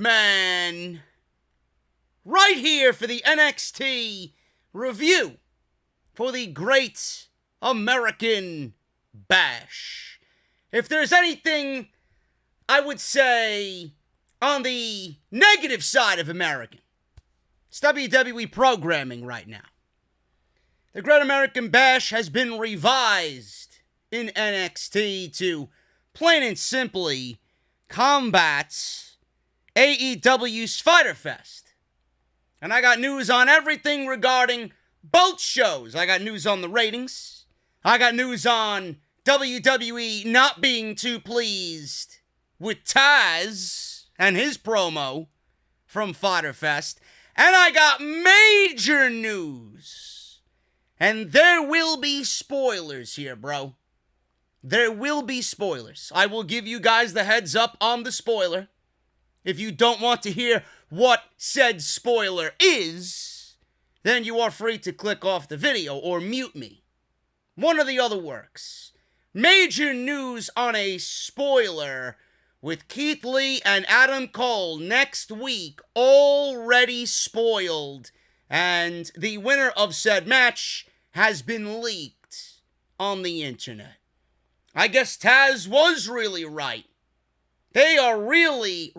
man. Right here for the NXT review for the Great American Bash. If there's anything I would say on the negative side of American, it's WWE programming right now. The Great American Bash has been revised in NXT to, plain and simply, combat AEW's Fyter Fest. And I got news on everything regarding both shows. I got news on the ratings. I got news on WWE not being too pleased with Taz and his promo from Fyter Fest. And I got major news. And there will be spoilers here, bro. There will be spoilers. I will give you guys the heads up on the spoiler. If you don't want to hear what said spoiler is, then you are free to click off the video or mute me. One or the other works. Major news on a spoiler with Keith Lee and Adam Cole next week already spoiled. And the winner of said match has been leaked on the internet. I guess Taz was really right. They are really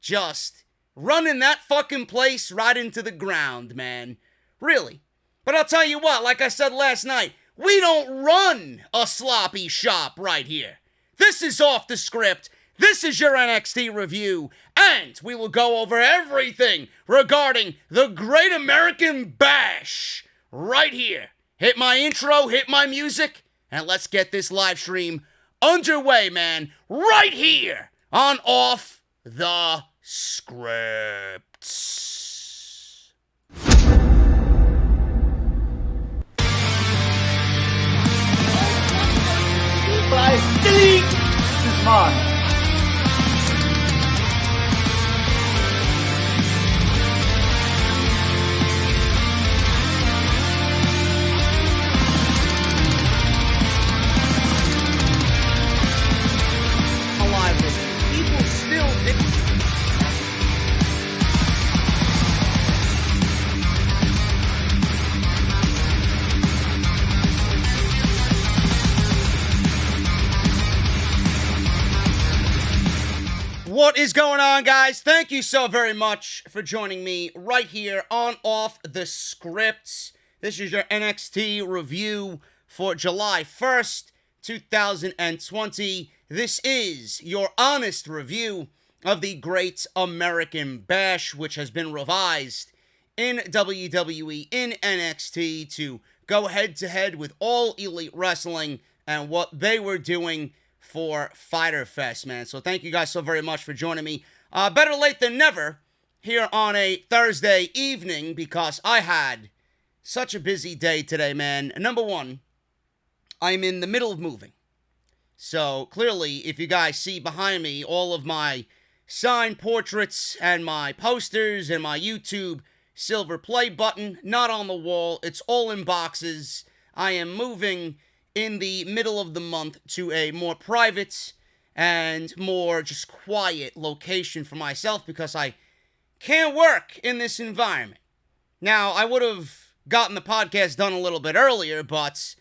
just running that fucking place right into the ground, man. Really. But I'll tell you what, like I said last night, we don't run a sloppy shop right here. This is off the script. This is your NXT review. And we will go over everything regarding the Great American Bash right here. Hit my intro, hit my music, and let's get this live stream underway, man. Right here on Off the Script. Delete is mine. Alive with it. People still What is going on, guys? Thank you so very much for joining me right here on Off the Script. This is your NXT review for July 1st, 2020. This is your honest review of the Great American Bash, which has been revised in WWE in NXT to go head-to-head with All Elite Wrestling and what they were doing for Fyter Fest, man. So thank you guys so very much for joining me. Better late than never here on a Thursday evening because I had such a busy day today, man. Number one, I'm in the middle of moving. So clearly, if you guys see behind me all of my signed portraits and my posters and my YouTube silver play button, not on the wall. It's all in boxes. I am moving in the middle of the month to a more private and more just quiet location for myself because I can't work in this environment. Now, I would have gotten the podcast done a little bit earlier, but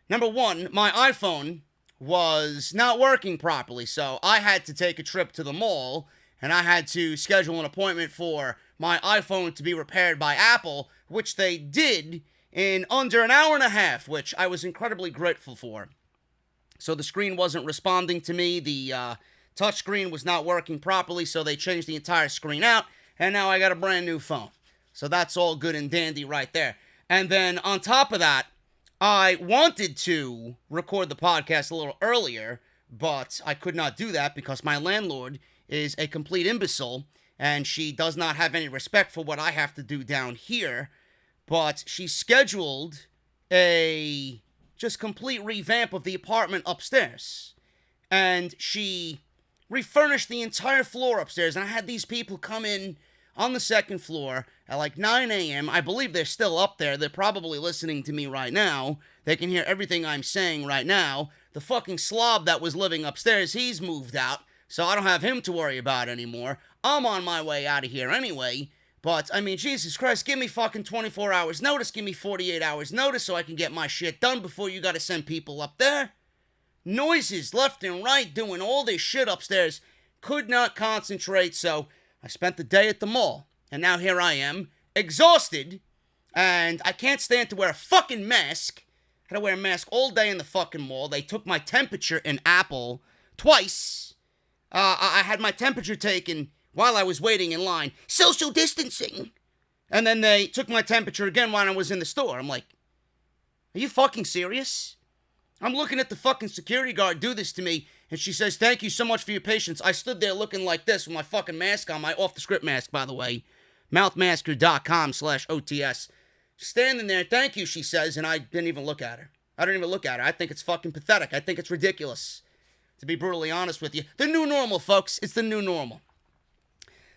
number one, my iPhone was not working properly, so I had to take a trip to the mall and I had to schedule an appointment for my iPhone to be repaired by Apple, which they did in under an hour and a half, which I was incredibly grateful for. So the screen wasn't responding to me, the touchscreen was not working properly, so they changed the entire screen out, and now I got a brand new phone. So that's all good and dandy right there. And then on top of that, I wanted to record the podcast a little earlier, but I could not do that because my landlord is a complete imbecile, and she does not have any respect for what I have to do down here. But she scheduled a just complete revamp of the apartment upstairs. And she refurnished the entire floor upstairs. And I had these people come in on the second floor at like 9 a.m. I believe they're still up there. They're probably listening to me right now. They can hear everything I'm saying right now. The fucking slob that was living upstairs, he's moved out. so I don't have him to worry about anymore. I'm on my way out of here anyway. But, I mean, Jesus Christ, give me fucking 24 hours notice. Give me 48 hours notice so I can get my shit done before you gotta send people up there. Noises left and right, doing all this shit upstairs. Could not concentrate, so I spent the day at the mall. And now here I am, exhausted, and I can't stand to wear a fucking mask. I had to wear a mask all day in the fucking mall. They took my temperature in Apple twice. I had my temperature taken while I was waiting in line. Social distancing. And then they took my temperature again while I was in the store. I'm like, are you fucking serious? I'm looking at the fucking security guard do this to me, and she says, thank you so much for your patience. I stood there looking like this with my fucking mask on, my off-the-script mask, by the way. Mouthmasker.com/OTS. Standing there, thank you, she says, and I didn't even look at her. I think it's fucking pathetic. I think it's ridiculous. To be brutally honest with you. The new normal, folks. It's the new normal.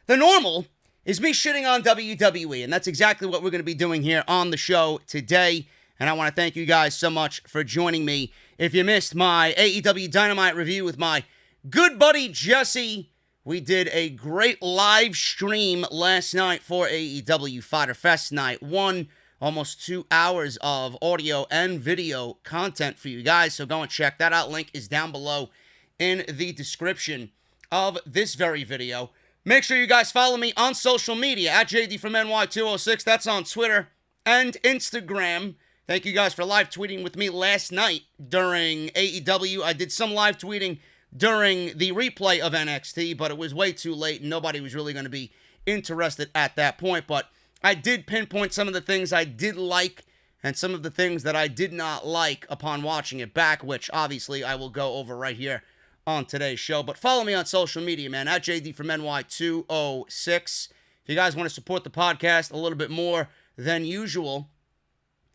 The normal is me shitting on WWE, and that's exactly what we're going to be doing here on the show today. And I want to thank you guys so much for joining me. If you missed my AEW Dynamite review with my good buddy Jesse, we did a great live stream last night for AEW Fyter Fest Night 1. Almost 2 hours of audio and video content for you guys, so go and check that out. Link is down below in the description of this very video. Make sure you guys follow me on social media at JD from NY206. That's on Twitter and Instagram. Thank you guys for live tweeting with me last night during AEW. I did some live tweeting during the replay of NXT, but it was way too late and nobody was really going to be interested at that point. But I did pinpoint some of the things I did like and some of the things that I did not like upon watching it back, which obviously I will go over right here on today's show. But follow me on social media, man, at JD from NY206. If you guys want to support the podcast a little bit more than usual,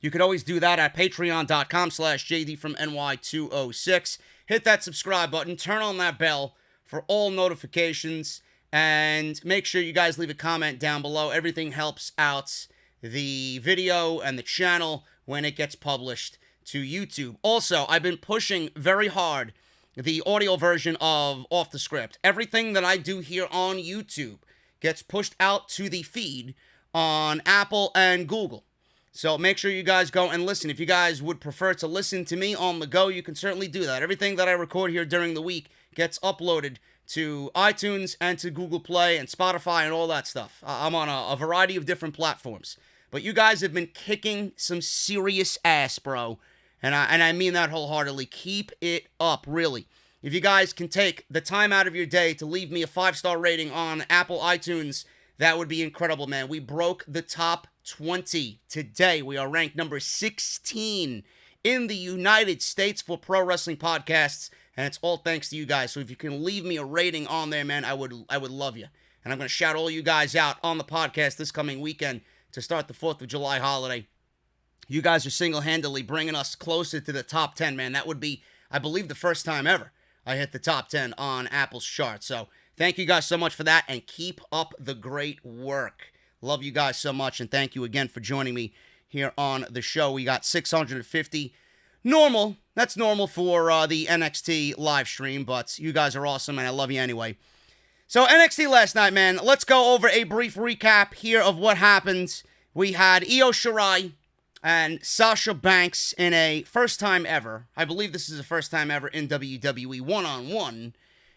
you could always do that at patreon.com/JD from NY206. Hit that subscribe button, turn on that bell for all notifications, and make sure you guys leave a comment down below. Everything helps out the video and the channel when it gets published to YouTube. Also, I've been pushing very hard the audio version of Off the Script. Everything that I do here on YouTube gets pushed out to the feed on Apple and Google. So make sure you guys go and listen. If you guys would prefer to listen to me on the go, you can certainly do that. Everything that I record here during the week gets uploaded to iTunes and to Google Play and Spotify and all that stuff. I'm on a variety of different platforms. But you guys have been kicking some serious ass, bro. And I mean that wholeheartedly. Keep it up, really. If you guys can take the time out of your day to leave me a 5-star rating on Apple iTunes, that would be incredible, man. We broke the top 20 today. We are ranked number 16 in the United States for pro wrestling podcasts, and it's all thanks to you guys. So if you can leave me a rating on there, man, I would love you. And I'm going to shout all you guys out on the podcast this coming weekend to start the 4th of July holiday. You guys are single-handedly bringing us closer to the top 10, man. That would be, I believe, the first time ever I hit the top 10 on Apple's chart. So thank you guys so much for that, and keep up the great work. Love you guys so much, and thank you again for joining me here on the show. We got 650. Normal. That's normal for the NXT live stream, but you guys are awesome, and I love you anyway. So NXT last night, man. Let's go over a brief recap here of what happened. We had Io Shirai and Sasha Banks in a first time ever. I believe this is the first time ever in WWE one-on-one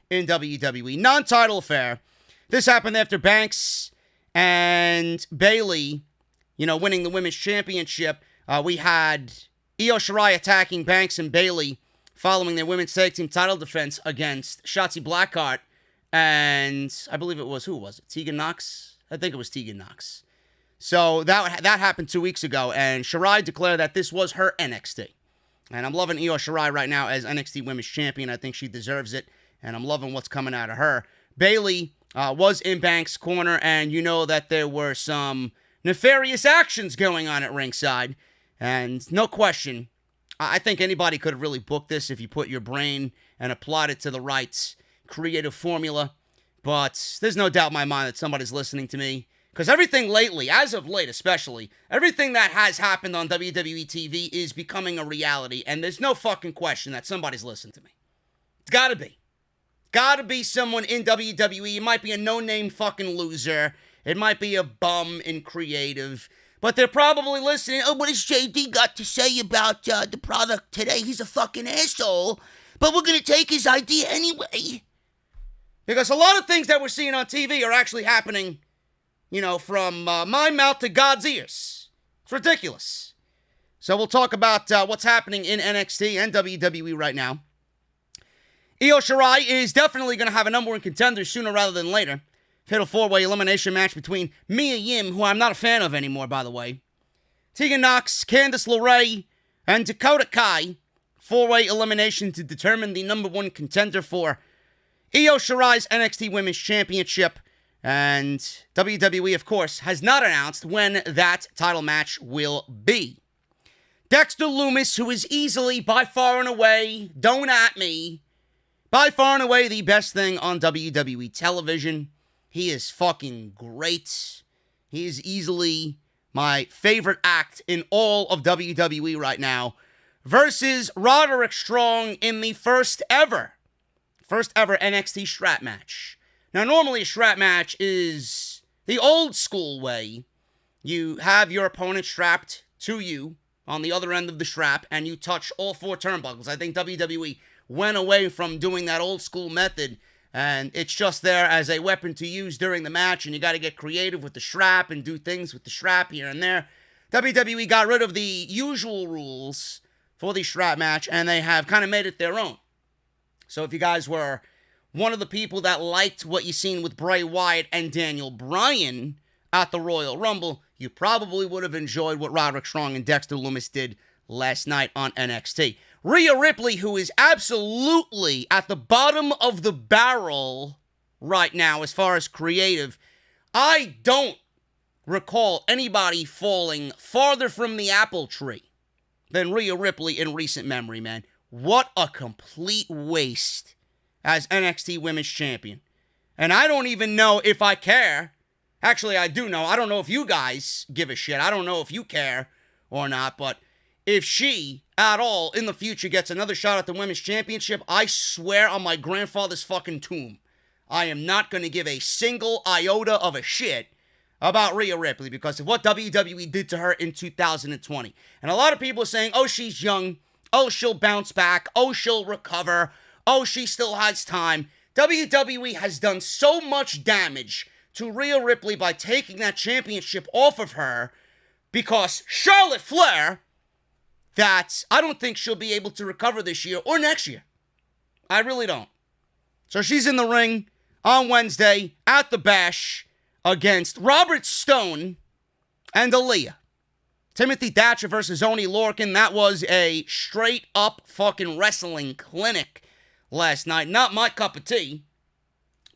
in WWE. Non-title affair. This happened after Banks and Bayley, winning the women's championship. We had Io Shirai attacking Banks and Bayley following their women's tag team title defense against Shotzi Blackheart and I believe it was, who was it? Teagan Nox? I think it was Teagan Nox. So that happened 2 weeks ago, and Shirai declared that this was her NXT. And I'm loving Io Shirai right now as NXT Women's Champion. I think she deserves it, and I'm loving what's coming out of her. Bayley was in Banks' corner, and you know that there were some nefarious actions going on at ringside. And no question, I think anybody could have really booked this if you put your brain and applied it to the right creative formula. But there's no doubt in my mind that somebody's listening to me. Because everything lately, as of late especially, everything that has happened on WWE TV is becoming a reality. And there's no fucking question that somebody's listening to me. It's gotta be. gotta be someone in WWE. It might be a no-name fucking loser. It might be a bum in creative. But they're probably listening. Oh, what has JD got to say about the product today? He's a fucking asshole. But we're going to take his idea anyway. Because a lot of things that we're seeing on TV are actually happening, from my mouth to God's ears. It's ridiculous. So we'll talk about what's happening in NXT and WWE right now. Io Shirai is definitely going to have a number one contender sooner rather than later. Fatal 4-way elimination match between Mia Yim, who I'm not a fan of anymore, by the way, Teagan Nox, Candice LeRae, and Dakota Kai. 4-way elimination to determine the number one contender for Io Shirai's NXT Women's Championship. And WWE, of course, has not announced when that title match will be. Dexter Lumis, who is easily, by far and away, don't at me, by far and away the best thing on WWE television. He is fucking great. He is easily my favorite act in all of WWE right now. Versus Roderick Strong in the first ever NXT Strap Match. Now, normally a Strap Match is the old school way. You have your opponent strapped to you on the other end of the strap, and you touch all four turnbuckles. I think WWE went away from doing that old school method, and it's just there as a weapon to use during the match, and you got to get creative with the strap and do things with the strap here and there. WWE got rid of the usual rules for the strap match, and they have kind of made it their own. So if you guys were one of the people that liked what you seen with Bray Wyatt and Daniel Bryan at the Royal Rumble, you probably would have enjoyed what Roderick Strong and Dexter Lumis did last night on NXT. Rhea Ripley, who is absolutely at the bottom of the barrel right now as far as creative. I don't recall anybody falling farther from the apple tree than Rhea Ripley in recent memory, man. What a complete waste as NXT Women's Champion. And I don't even know if I care. Actually, I do know. I don't know if you guys give a shit. I don't know if you care or not, but if she, at all, in the future gets another shot at the Women's Championship, I swear on my grandfather's fucking tomb, I am not going to give a single iota of a shit about Rhea Ripley because of what WWE did to her in 2020. And a lot of people are saying, oh, she's young. Oh, she'll bounce back. Oh, she'll recover. Oh, she still has time. WWE has done so much damage to Rhea Ripley by taking that championship off of her because Charlotte Flair, that I don't think she'll be able to recover this year or next year. I really don't. So she's in the ring on Wednesday at the Bash against Robert Stone and Aliyah. Timothy Thatcher versus Oney Lorcan. That was a straight up fucking wrestling clinic last night. Not my cup of tea,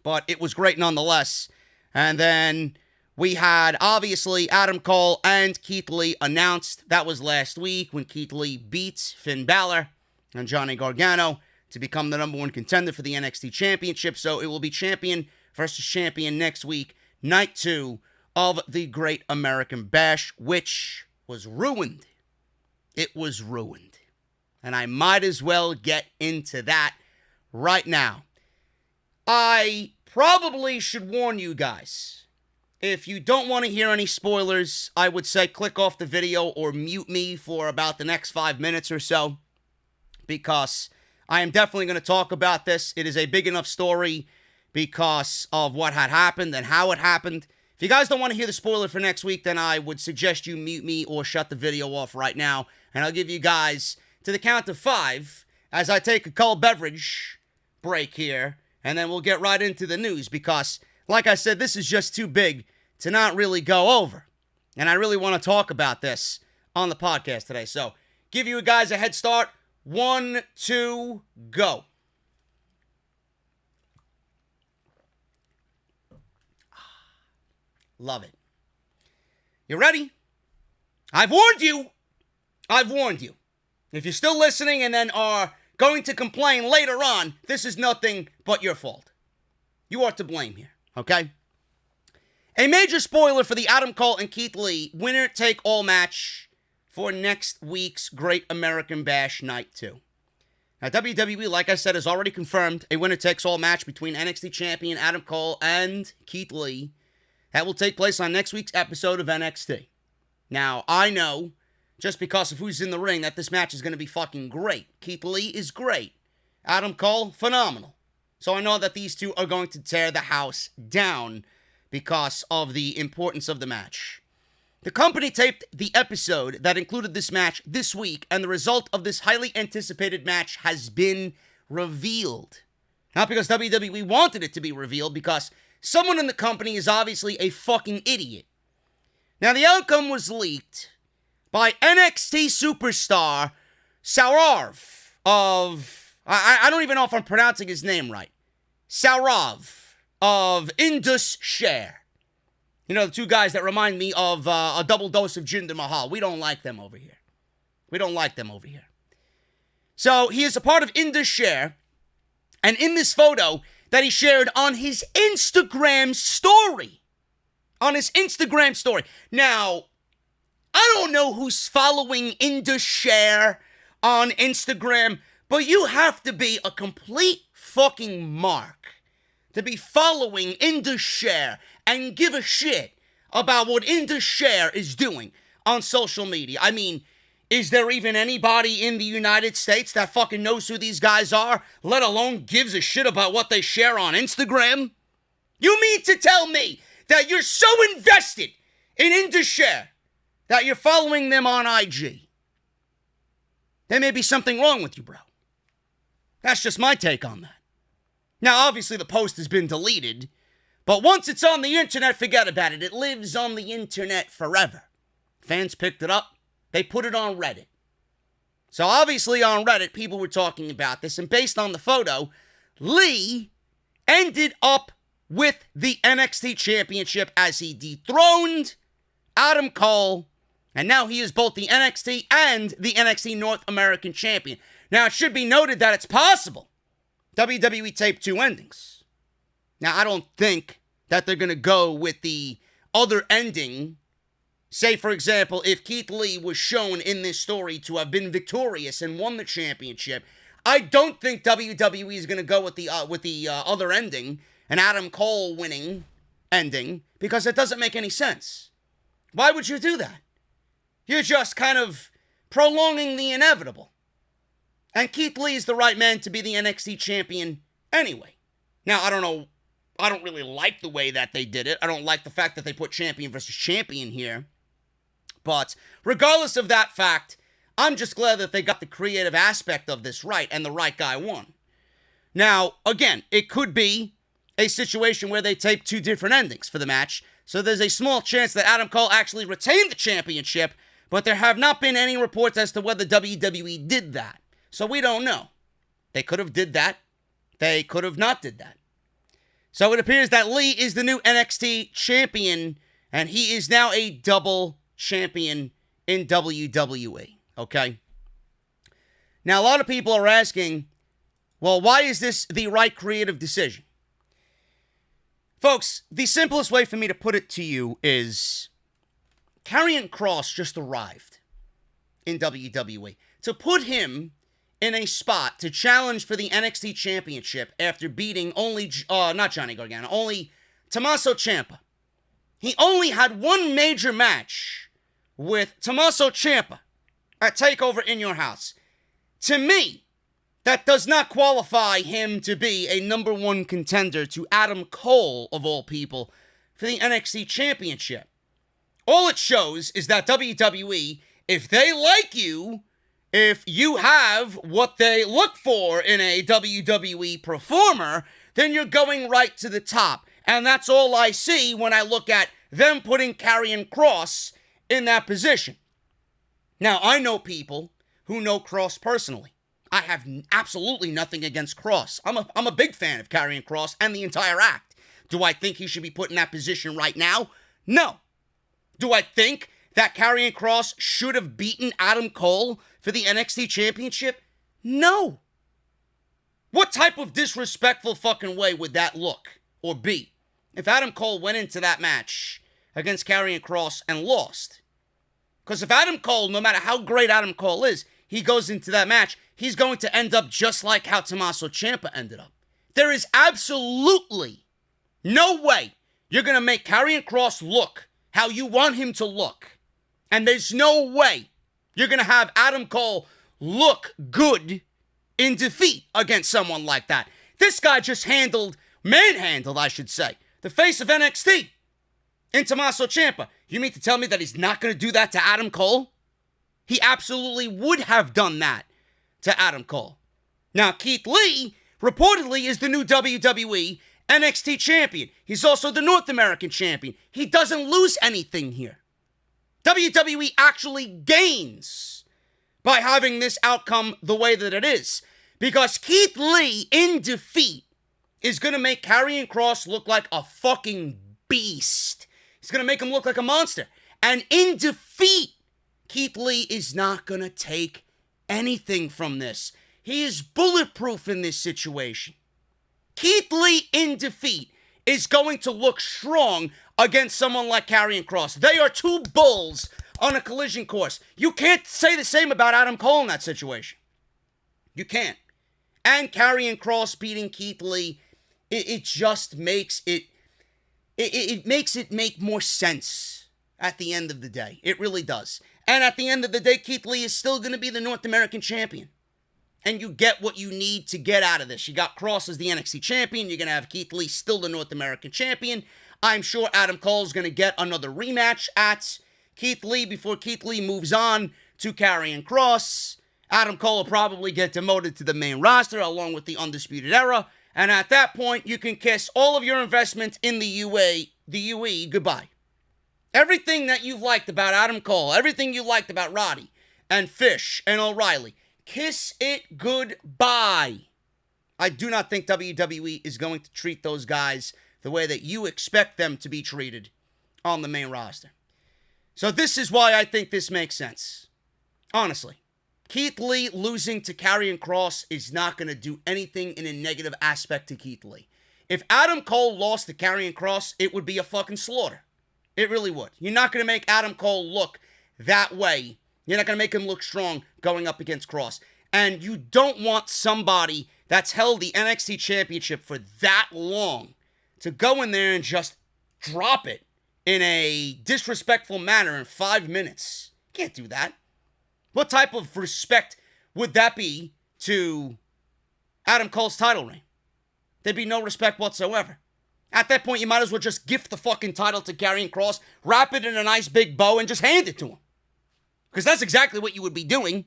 but it was great nonetheless. And then we had, obviously, Adam Cole and Keith Lee announced. That was last week when Keith Lee beats Finn Balor and Johnny Gargano to become the number one contender for the NXT Championship. So it will be champion versus champion next week, night 2 of the Great American Bash, which was ruined. It was ruined. And I might as well get into that right now. I probably should warn you guys. If you don't want to hear any spoilers, I would say click off the video or mute me for about the next 5 minutes or so, because I am definitely going to talk about this. It is a big enough story because of what had happened and how it happened. If you guys don't want to hear the spoiler for next week, then I would suggest you mute me or shut the video off right now, and I'll give you guys to the count of 5 as I take a cold beverage break here, and then we'll get right into the news because, like I said, this is just too big to not really go over. And I really want to talk about this on the podcast today. So, give you guys a head start. 1, 2, go. Love it. You ready? I've warned you. I've warned you. If you're still listening and then are going to complain later on, this is nothing but your fault. You are to blame here, okay? A major spoiler for the Adam Cole and Keith Lee winner-take-all match for next week's Great American Bash Night 2. Now, WWE, like I said, has already confirmed a winner-takes-all match between NXT champion Adam Cole and Keith Lee. That will take place on next week's episode of NXT. Now, I know, just because of who's in the ring, that this match is going to be fucking great. Keith Lee is great. Adam Cole, phenomenal. So I know that these two are going to tear the house down because of the importance of the match. The company taped the episode that included this match this week, and the result of this highly anticipated match has been revealed. Not because WWE wanted it to be revealed, because someone in the company is obviously a fucking idiot. Now, the outcome was leaked by NXT superstar Saurav of... I don't even know if I'm pronouncing his name right. Saurav of Indus Share. You know, the two guys that remind me of a double dose of Jinder Mahal. We don't like them over here. So, he is a part of Indus Share. And in this photo that he shared on his Instagram story. Now, I don't know who's following Indus Share on Instagram, but you have to be a complete fucking mark to be following Indus Share and give a shit about what Indus Share is doing on social media. I mean, is there even anybody in the United States that fucking knows who these guys are, let alone gives a shit about what they share on Instagram? You mean to tell me that you're so invested in Indus Share that you're following them on IG? There may be something wrong with you, bro. That's just my take on that. Now, obviously, the post has been deleted, but once it's on the internet, forget about it. It lives on the internet forever. Fans picked it up. They put it on Reddit. So, obviously, on Reddit, people were talking about this, and based on the photo, Lee ended up with the NXT Championship as he dethroned Adam Cole, and now he is both the NXT and the NXT North American Champion. Now, it should be noted that it's possible WWE taped two endings. Now, I don't think that they're going to go with the other ending. Say, for example, if Keith Lee was shown in this story to have been victorious and won the championship, I don't think WWE is going to go with the other ending, an Adam Cole winning ending, because it doesn't make any sense. Why would you do that? You're just kind of prolonging the inevitable. And Keith Lee is the right man to be the NXT champion anyway. Now, I don't know. I don't really like the way that they did it. I don't like the fact that they put champion versus champion here. But regardless of that fact, I'm just glad that they got the creative aspect of this right and the right guy won. Now, again, it could be a situation where they tape two different endings for the match. So there's a small chance that Adam Cole actually retained the championship, but there have not been any reports as to whether WWE did that. So we don't know. They could have did that. They could have not did that. So it appears that Lee is the new NXT champion, and he is now a double champion in WWE. Okay? Now, a lot of people are asking, well, why is this the right creative decision? Folks, the simplest way for me to put it to you is Karrion Kross just arrived in WWE. To put him in a spot to challenge for the NXT Championship after beating only Tommaso Ciampa. He only had one major match with Tommaso Ciampa at TakeOver in Your House. To me, that does not qualify him to be a number one contender to Adam Cole, of all people, for the NXT Championship. All it shows is that WWE, if they like you, if you have what they look for in a WWE performer, then you're going right to the top. And that's all I see when I look at them putting Karrion Kross in that position. Now, I know people who know Kross personally. I have absolutely nothing against Kross. I'm a big fan of Karrion Kross and the entire act. Do I think he should be put in that position right now? No. Do I think that Karrion Kross should have beaten Adam Cole for the NXT Championship? No. What type of disrespectful fucking way would that look or be if Adam Cole went into that match against Karrion Kross and lost? Because if Adam Cole, no matter how great Adam Cole is, he goes into that match, he's going to end up just like how Tommaso Ciampa ended up. There is absolutely no way you're going to make Karrion Kross look how you want him to look. And there's no way you're going to have Adam Cole look good in defeat against someone like that. This guy just manhandled, I should say, the face of NXT in Tommaso Ciampa. You mean to tell me that he's not going to do that to Adam Cole? He absolutely would have done that to Adam Cole. Now, Keith Lee reportedly is the new WWE NXT champion. He's also the North American champion. He doesn't lose anything here. WWE actually gains by having this outcome the way that it is. Because Keith Lee, in defeat, is going to make Karrion Kross look like a fucking beast. He's going to make him look like a monster. And in defeat, Keith Lee is not going to take anything from this. He is bulletproof in this situation. Keith Lee, in defeat, is going to look strong against someone like Karrion Kross. They are two bulls on a collision course. You can't say the same about Adam Cole in that situation. You can't. And Karrion Kross beating Keith Lee, it just makes it makes it make more sense at the end of the day. It really does. And at the end of the day, Keith Lee is still going to be the North American champion. And you get what you need to get out of this. You got Kross as the NXT champion. You're going to have Keith Lee still the North American champion. I'm sure Adam Cole is going to get another rematch at Keith Lee before Keith Lee moves on to Karrion Kross. Adam Cole will probably get demoted to the main roster along with the Undisputed Era. And at that point, you can kiss all of your investment in the UE goodbye. Everything that you've liked about Adam Cole, everything you liked about Roddy and Fish and O'Reilly, kiss it goodbye. I do not think WWE is going to treat those guys the way that you expect them to be treated on the main roster. So this is why I think this makes sense. Honestly. Keith Lee losing to Karrion Kross is not going to do anything in a negative aspect to Keith Lee. If Adam Cole lost to Karrion Kross, it would be a fucking slaughter. It really would. You're not going to make Adam Cole look that way. You're not going to make him look strong going up against Kross. And you don't want somebody that's held the NXT Championship for that long to go in there and just drop it in a disrespectful manner in 5 minutes. You can't do that. What type of respect would that be to Adam Cole's title reign? There'd be no respect whatsoever. At that point, you might as well just gift the fucking title to Karrion Kross, wrap it in a nice big bow, and just hand it to him. Because that's exactly what you would be doing.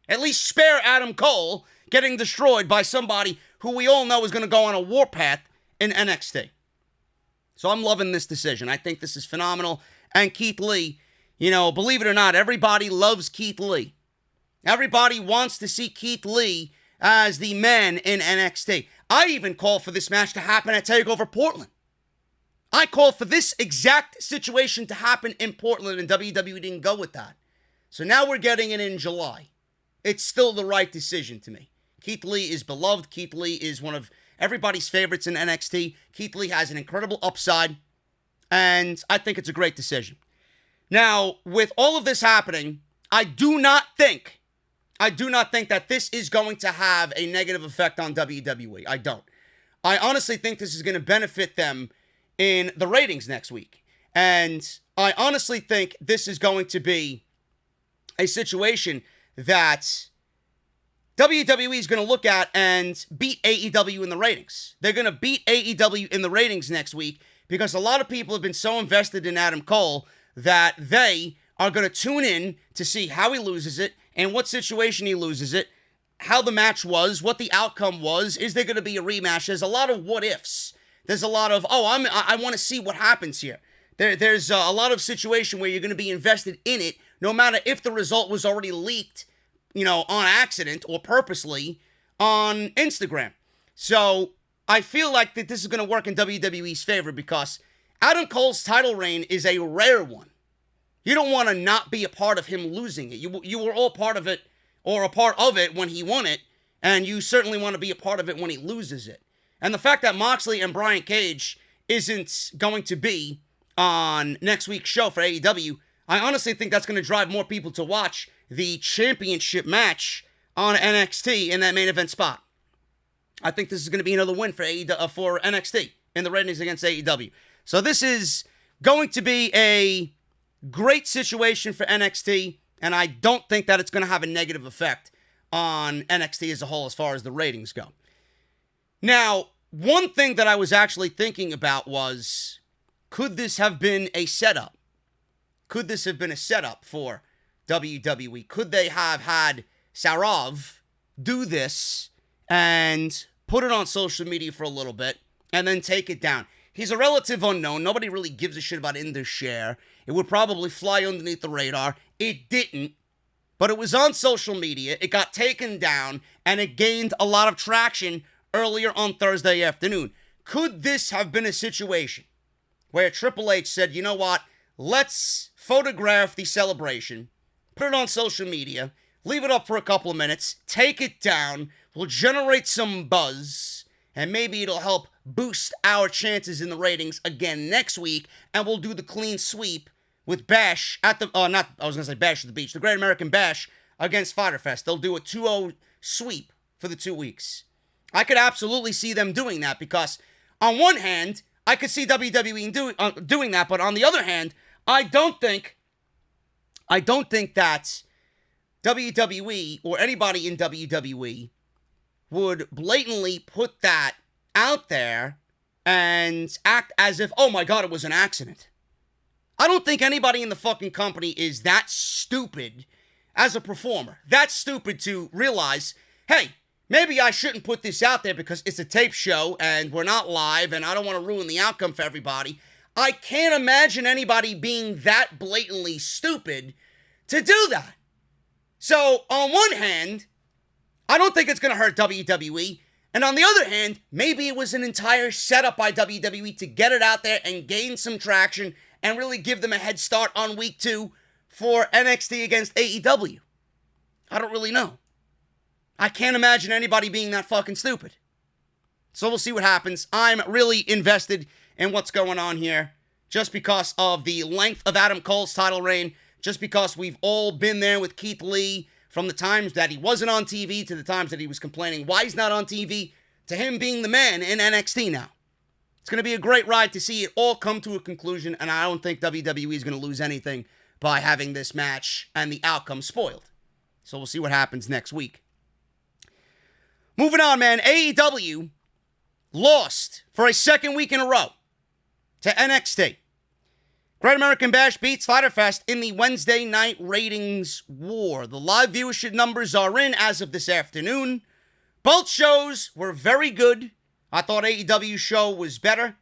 At least spare Adam Cole getting destroyed by somebody who we all know is going to go on a warpath in NXT. So I'm loving this decision. I think this is phenomenal. And Keith Lee, you know, believe it or not, everybody loves Keith Lee. Everybody wants to see Keith Lee as the man in NXT. I even call for this match to happen at TakeOver Portland. I call for this exact situation to happen in Portland, and WWE didn't go with that. So now we're getting it in July. It's still the right decision to me. Keith Lee is beloved. Keith Lee is one of everybody's favorites in NXT. Keith Lee has an incredible upside, and I think it's a great decision. Now, with all of this happening, I do not think that this is going to have a negative effect on WWE. I don't. I honestly think this is going to benefit them in the ratings next week. And I honestly think this is going to be a situation that WWE is going to look at and beat AEW in the ratings. They're going to beat AEW in the ratings next week because a lot of people have been so invested in Adam Cole that they are going to tune in to see how he loses it, and what situation he loses it, how the match was, what the outcome was, is there going to be a rematch? There's a lot of what ifs. There's a lot of, I want to see what happens here. There's a lot of situation where you're going to be invested in it, no matter if the result was already leaked, you know, on accident or purposely on Instagram. So I feel like that this is going to work in WWE's favor because Adam Cole's title reign is a rare one. You don't want to not be a part of him losing it. You were all part of it, or a part of it when he won it, and you certainly want to be a part of it when he loses it. And the fact that Moxley and Brian Cage isn't going to be on next week's show for AEW, I honestly think that's going to drive more people to watch the championship match on NXT in that main event spot. I think this is going to be another win for NXT in the ratings against AEW. So this is going to be a great situation for NXT, and I don't think that it's going to have a negative effect on NXT as a whole as far as the ratings go. Now, one thing that I was actually thinking about was, could this have been a setup? Could this have been a setup for WWE? Could they have had Saurav do this and put it on social media for a little bit and then take it down? He's a relative unknown. Nobody really gives a shit about in their share. It would probably fly underneath the radar. It didn't, but it was on social media. It got taken down, and it gained a lot of traction earlier on Thursday afternoon. Could this have been a situation where Triple H said, you know what, let's photograph the celebration, put it on social media, leave it up for a couple of minutes, take it down, we'll generate some buzz, and maybe it'll help boost our chances in the ratings again next week, and we'll do the clean sweep with Bash at the, Bash at the Beach, the Great American Bash against Fyter Fest. They'll do a 2-0 sweep for the 2 weeks. I could absolutely see them doing that because, on one hand, I could see WWE doing that, but on the other hand, I don't think that WWE or anybody in WWE would blatantly put that out there and act as if, oh my God, it was an accident. I don't think anybody in the fucking company is that stupid as a performer. That stupid to realize, hey, maybe I shouldn't put this out there because it's a tape show and we're not live and I don't want to ruin the outcome for everybody. I can't imagine anybody being that blatantly stupid to do that. So, on one hand, I don't think it's going to hurt WWE. And on the other hand, maybe it was an entire setup by WWE to get it out there and gain some traction and really give them a head start on week 2 for NXT against AEW. I don't really know. I can't imagine anybody being that fucking stupid. So we'll see what happens. I'm really invested in what's going on here just because of the length of Adam Cole's title reign, just because we've all been there with Keith Lee from the times that he wasn't on TV to the times that he was complaining why he's not on TV to him being the man in NXT now. It's going to be a great ride to see it all come to a conclusion, and I don't think WWE is going to lose anything by having this match and the outcome spoiled. So we'll see what happens next week. Moving on, man. AEW lost for a second week in a row to NXT. Great American Bash beats Fyter Fest in the Wednesday night ratings war. The live viewership numbers are in as of this afternoon. Both shows were very good. I thought AEW's show was better.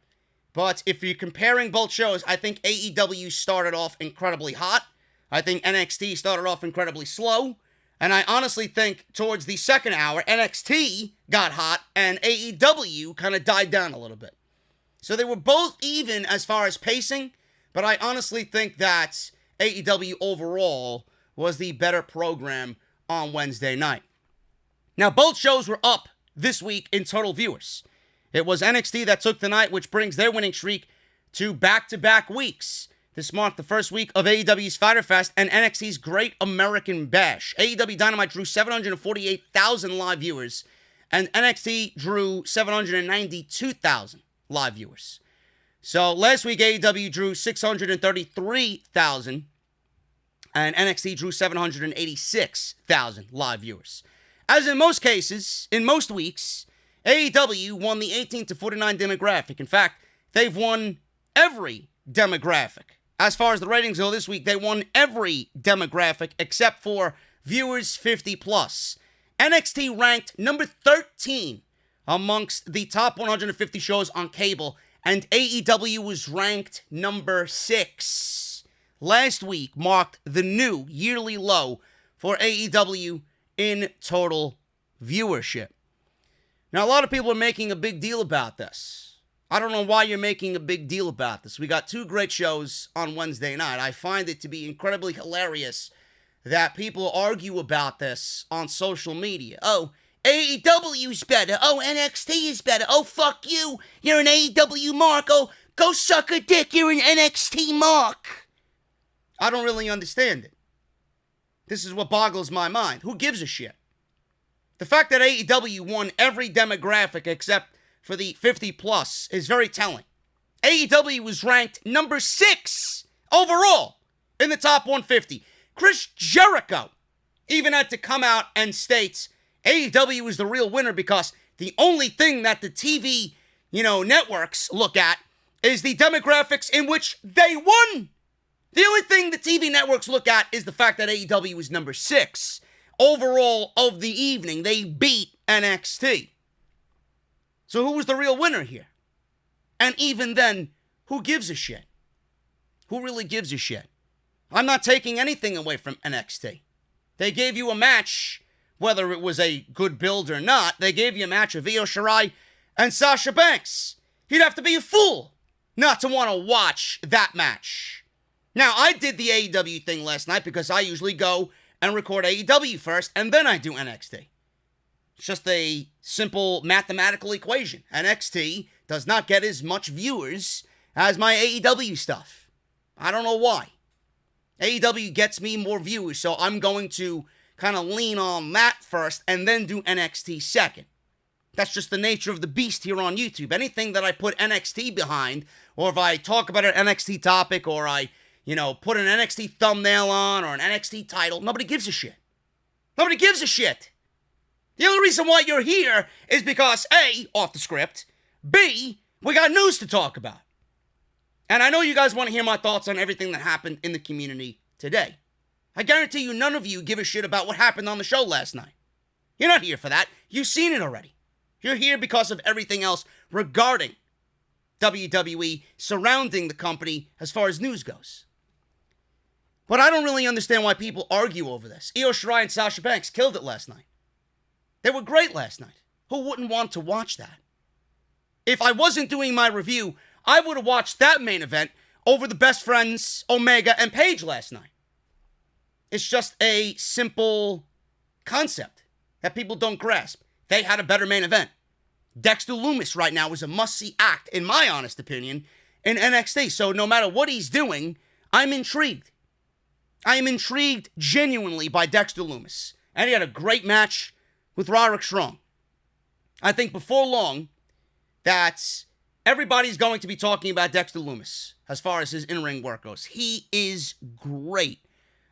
But if you're comparing both shows, I think AEW started off incredibly hot. I think NXT started off incredibly slow. And I honestly think towards the second hour, NXT got hot and AEW kind of died down a little bit. So they were both even as far as pacing, but I honestly think that AEW overall was the better program on Wednesday night. Now, both shows were up this week in total viewers. It was NXT that took the night, which brings their winning streak to back-to-back weeks. This marked the first week of AEW's Fyter Fest and NXT's Great American Bash. AEW Dynamite drew 748,000 live viewers, and NXT drew 792,000 live viewers. So last week, AEW drew 633,000, and NXT drew 786,000 live viewers. As in most cases, in most weeks, AEW won the 18 to 49 demographic. In fact, they've won every demographic. As far as the ratings go this week, they won every demographic except for viewers 50 plus. NXT ranked number 13 amongst the top 150 shows on cable, and AEW was ranked number 6. Last week marked the new yearly low for AEW in total viewership. Now, a lot of people are making a big deal about this. I don't know why you're making a big deal about this. We got 2 great shows on Wednesday night. I find it to be incredibly hilarious that people argue about this on social media. Oh, AEW's better. Oh, NXT is better. Oh, fuck you. You're an AEW mark. Oh, go suck a dick. You're an NXT mark. I don't really understand it. This is what boggles my mind. Who gives a shit? The fact that AEW won every demographic except for the 50 plus is very telling. AEW was ranked number 6 overall in the top 150. Chris Jericho even had to come out and state AEW is the real winner because the only thing that the TV, networks look at is the demographics in which they won. The only thing the TV networks look at is the fact that AEW is number 6 overall of the evening. They beat NXT. So who was the real winner here? And even then, who gives a shit? Who really gives a shit? I'm not taking anything away from NXT. They gave you a match, whether it was a good build or not. They gave you a match of Io Shirai and Sasha Banks. You'd have to be a fool not to want to watch that match. Now, I did the AEW thing last night because I usually go and record AEW first, and then I do NXT. It's just a simple mathematical equation. NXT does not get as much viewers as my AEW stuff. I don't know why. AEW gets me more viewers, so I'm going to kind of lean on that first and then do NXT second. That's just the nature of the beast here on YouTube. Anything that I put NXT behind, or if I talk about an NXT topic, or I, put an NXT thumbnail on, or an NXT title, nobody gives a shit. Nobody gives a shit. The only reason why you're here is because A, off the script, B, we got news to talk about. And I know you guys want to hear my thoughts on everything that happened in the community today. I guarantee you none of you give a shit about what happened on the show last night. You're not here for that. You've seen it already. You're here because of everything else regarding WWE surrounding the company as far as news goes. But I don't really understand why people argue over this. Io Shirai and Sasha Banks killed it last night. They were great last night. Who wouldn't want to watch that? If I wasn't doing my review, I would have watched that main event over the best friends, Omega and Paige last night. It's just a simple concept that people don't grasp. They had a better main event. Dexter Lumis right now is a must-see act, in my honest opinion, in NXT. So no matter what he's doing, I'm intrigued. I am intrigued genuinely by Dexter Lumis. And he had a great match with Roderick Strong. I think before long that everybody's going to be talking about Dexter Lumis as far as his in-ring work goes. He is great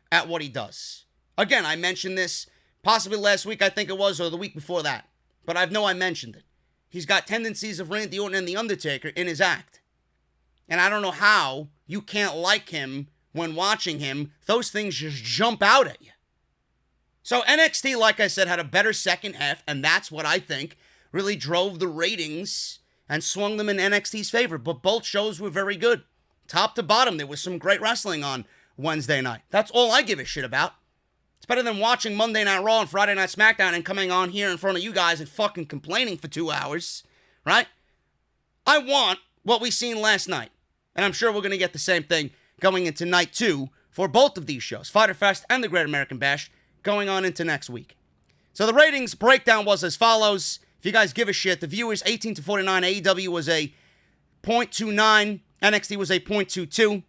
at what he does. Again, I mentioned this possibly last week, I think it was, or the week before that. But I know I mentioned it. He's got tendencies of Randy Orton and The Undertaker in his act. And I don't know how you can't like him when watching him. Those things just jump out at you. So NXT, like I said, had a better second half, and that's what I think really drove the ratings and swung them in NXT's favor. But both shows were very good. Top to bottom, there was some great wrestling on Wednesday night. That's all I give a shit about. It's better than watching Monday Night Raw and Friday Night SmackDown and coming on here in front of you guys and fucking complaining for 2 hours, right? I want what we seen last night. And I'm sure we're going to get the same thing going into night 2 for both of these shows, Fyter Fest and the Great American Bash, going on into next week. So the ratings breakdown was as follows. If you guys give a shit, the viewers 18 to 49, AEW was a 0.29, NXT was a 0.22.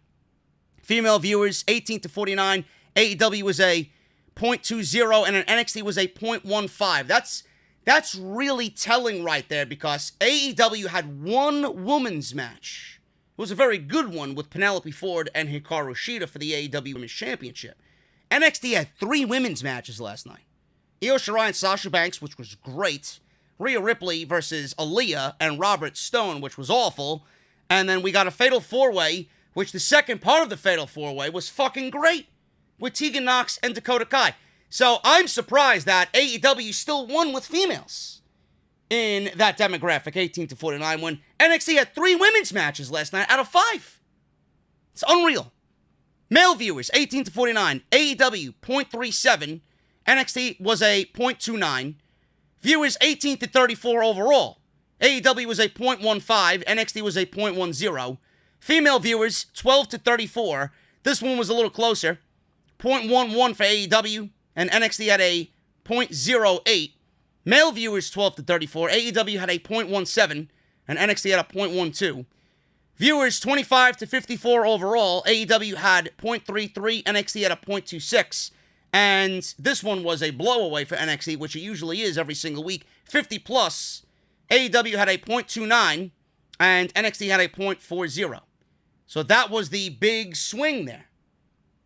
Female viewers 18 to 49, AEW was a 0.20, and an NXT was a 0.15. That's really telling right there because AEW had one women's match. It was a very good one with Penelope Ford and Hikaru Shida for the AEW Women's Championship. NXT had 3 women's matches last night. Io Shirai and Sasha Banks, which was great. Rhea Ripley versus Aliyah and Robert Stone, which was awful. And then we got a Fatal 4-Way, which the second part of the Fatal 4-Way was fucking great, with Teagan Nox and Dakota Kai. So I'm surprised that AEW still won with females in that demographic, 18 to 49, when NXT had 3 women's matches last night out of 5. It's unreal. Male viewers, 18 to 49, AEW, 0.37, NXT was a 0.29. Viewers, 18 to 34 overall. AEW was a 0.15, NXT was a 0.10. Female viewers, 12 to 34. This one was a little closer. 0.11 for AEW, and NXT had a 0.08. Male viewers, 12 to 34. AEW had a 0.17, and NXT had a 0.12. Viewers, 25 to 54 overall. AEW had 0.33, NXT had a 0.26, And this one was a blowaway for NXT, which it usually is every single week. 50 plus. AEW had a .29 and NXT had a .40. So that was the big swing there.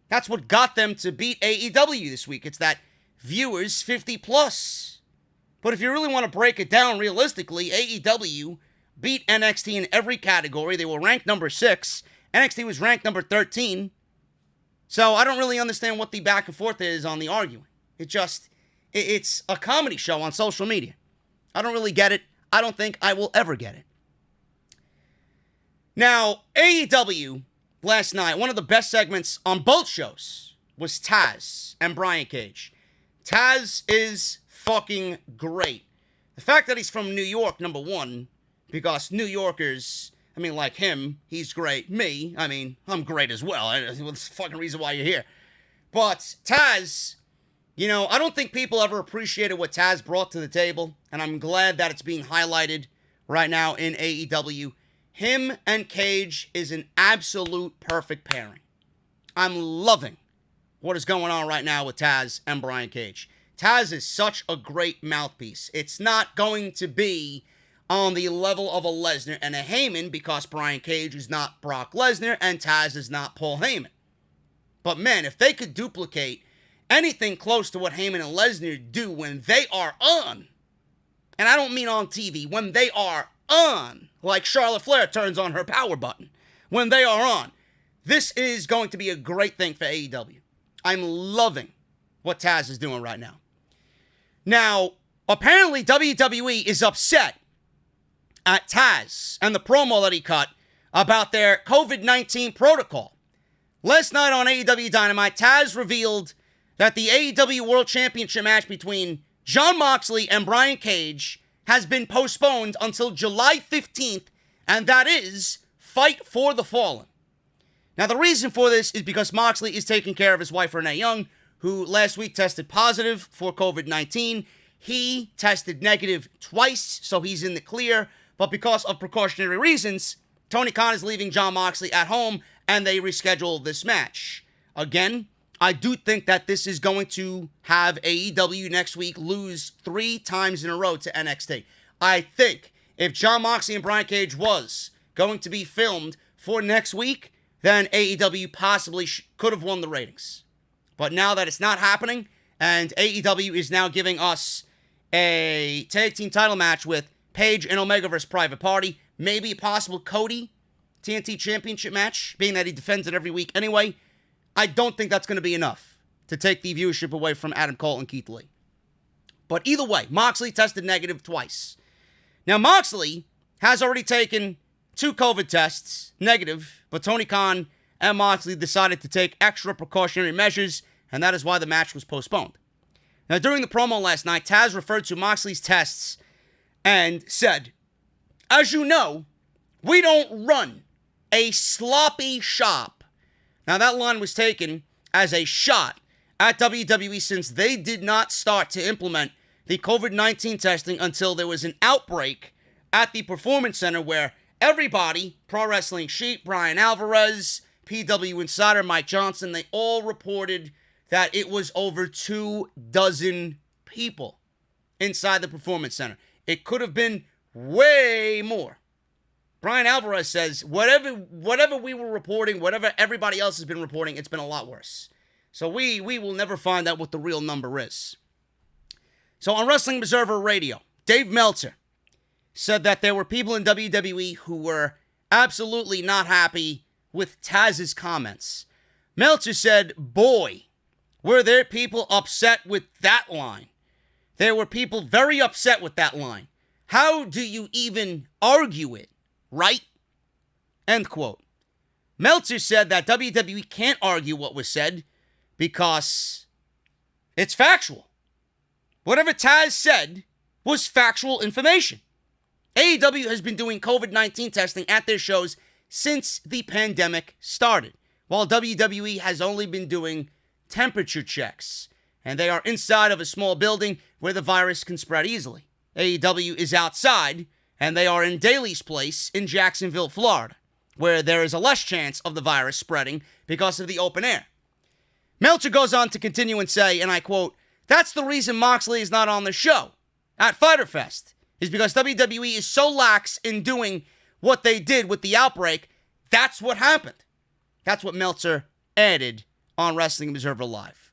That's what got them to beat AEW this week. It's that viewers 50 plus. But if you really want to break it down realistically, AEW beat NXT in every category. They were ranked number 6. NXT was ranked number 13. So I don't really understand what the back and forth is on the arguing. It's a comedy show on social media. I don't really get it. I don't think I will ever get it. Now, AEW last night, one of the best segments on both shows was Taz and Brian Cage. Taz is fucking great. The fact that he's from New York, number one, because New Yorkers, like him, he's great. Me, I'm great as well. That's the fucking reason why you're here. But Taz, I don't think people ever appreciated what Taz brought to the table, and I'm glad that it's being highlighted right now in AEW. Him and Cage is an absolute perfect pairing. I'm loving what is going on right now with Taz and Brian Cage. Taz is such a great mouthpiece. It's not going to be on the level of a Lesnar and a Heyman because Brian Cage is not Brock Lesnar and Taz is not Paul Heyman. But man, if they could duplicate anything close to what Heyman and Lesnar do when they are on, and I don't mean on TV, when they are on, like Charlotte Flair turns on her power button, when they are on, this is going to be a great thing for AEW. I'm loving what Taz is doing right now. Now, apparently WWE is upset at Taz and the promo that he cut about their COVID-19 protocol. Last night on AEW Dynamite, Taz revealed that the AEW World Championship match between Jon Moxley and Brian Cage has been postponed until July 15th, and that is Fight for the Fallen. Now, the reason for this is because Moxley is taking care of his wife, Renee Young, who last week tested positive for COVID-19. He tested negative twice, so he's in the clear. But because of precautionary reasons, Tony Khan is leaving Jon Moxley at home, and they reschedule this match. Again, I do think that this is going to have AEW next week lose 3 times in a row to NXT. I think if Jon Moxley and Brian Cage was going to be filmed for next week, then AEW possibly could have won the ratings. But now that it's not happening, and AEW is now giving us a tag team title match with Paige and Omega versus Private Party, maybe a possible Cody TNT Championship match, being that he defends it every week anyway, I don't think that's going to be enough to take the viewership away from Adam Cole and Keith Lee. But either way, Moxley tested negative twice. Now, Moxley has already taken 2 COVID tests, negative, but Tony Khan and Moxley decided to take extra precautionary measures, and that is why the match was postponed. Now, during the promo last night, Taz referred to Moxley's tests and said, "As you know, we don't run a sloppy shop." Now, that line was taken as a shot at WWE since they did not start to implement the COVID-19 testing until there was an outbreak at the Performance Center where everybody, Pro Wrestling Sheet, Brian Alvarez, PW Insider, Mike Johnson, they all reported that it was over 24 people inside the Performance Center. It could have been way more. Brian Alvarez says, whatever we were reporting, whatever everybody else has been reporting, it's been a lot worse. So we will never find out what the real number is. So on Wrestling Observer Radio, Dave Meltzer said that there were people in WWE who were absolutely not happy with Taz's comments. Meltzer said, boy, were there people upset with that line. There were people very upset with that line. How do you even argue it, right? End quote. Meltzer said that WWE can't argue what was said because it's factual. Whatever Taz said was factual information. AEW has been doing COVID-19 testing at their shows since the pandemic started, while WWE has only been doing temperature checks, and they are inside of a small building where the virus can spread easily. AEW is outside, and they are in Daly's Place in Jacksonville, Florida, where there is a less chance of the virus spreading because of the open air. Meltzer goes on to continue and say, and I quote, "That's the reason Moxley is not on the show at Fyter Fest, is because WWE is so lax in doing what they did with the outbreak. That's what happened." That's what Meltzer added on Wrestling Observer Live.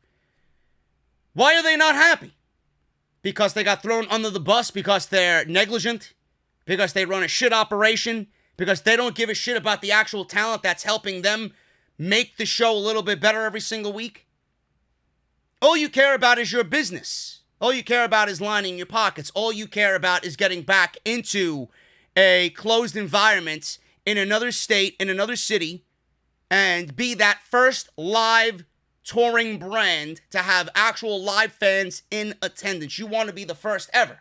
Why are they not happy? Because they got thrown under the bus, because they're negligent, because they run a shit operation, because they don't give a shit about the actual talent that's helping them make the show a little bit better every single week? All you care about is your business. All you care about is lining your pockets. All you care about is getting back into a closed environment in another state, in another city, and be that first live touring brand to have actual live fans in attendance. You want to be the first ever.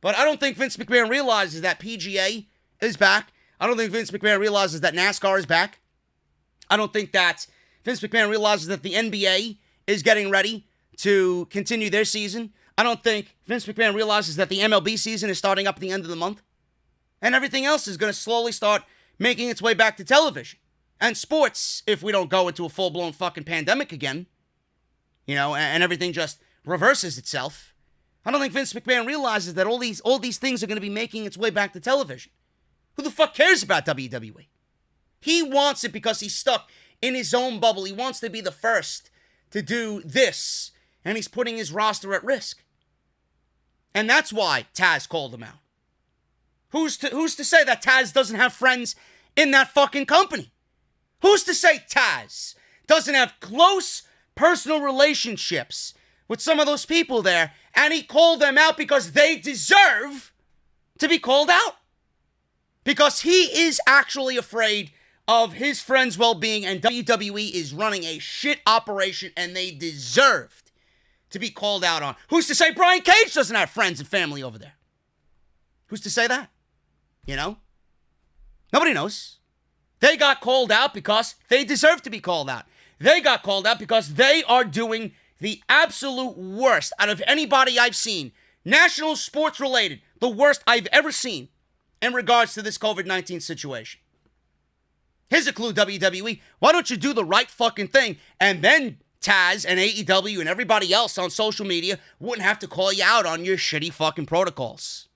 But I don't think Vince McMahon realizes that PGA is back. I don't think Vince McMahon realizes that NASCAR is back. I don't think that Vince McMahon realizes that the NBA is getting ready to continue their season. I don't think Vince McMahon realizes that the MLB season is starting up at the end of the month. And everything else is going to slowly start making its way back to television. And sports, if we don't go into a full-blown fucking pandemic again, and everything just reverses itself. I don't think Vince McMahon realizes that all these things are going to be making its way back to television. Who the fuck cares about WWE? He wants it because he's stuck in his own bubble. He wants to be the first to do this, and he's putting his roster at risk. And that's why Taz called him out. Who's to say that Taz doesn't have friends in that fucking company? Who's to say Taz doesn't have close personal relationships with some of those people there, and he called them out because they deserve to be called out? Because he is actually afraid of his friends' well-being, and WWE is running a shit operation, and they deserved to be called out on. Who's to say Brian Cage doesn't have friends and family over there? Who's to say that? Nobody knows. They got called out because they deserve to be called out. They got called out because they are doing the absolute worst out of anybody I've seen. National sports related, the worst I've ever seen in regards to this COVID-19 situation. Here's a clue, WWE. Why don't you do the right fucking thing, and then Taz and AEW and everybody else on social media wouldn't have to call you out on your shitty fucking protocols.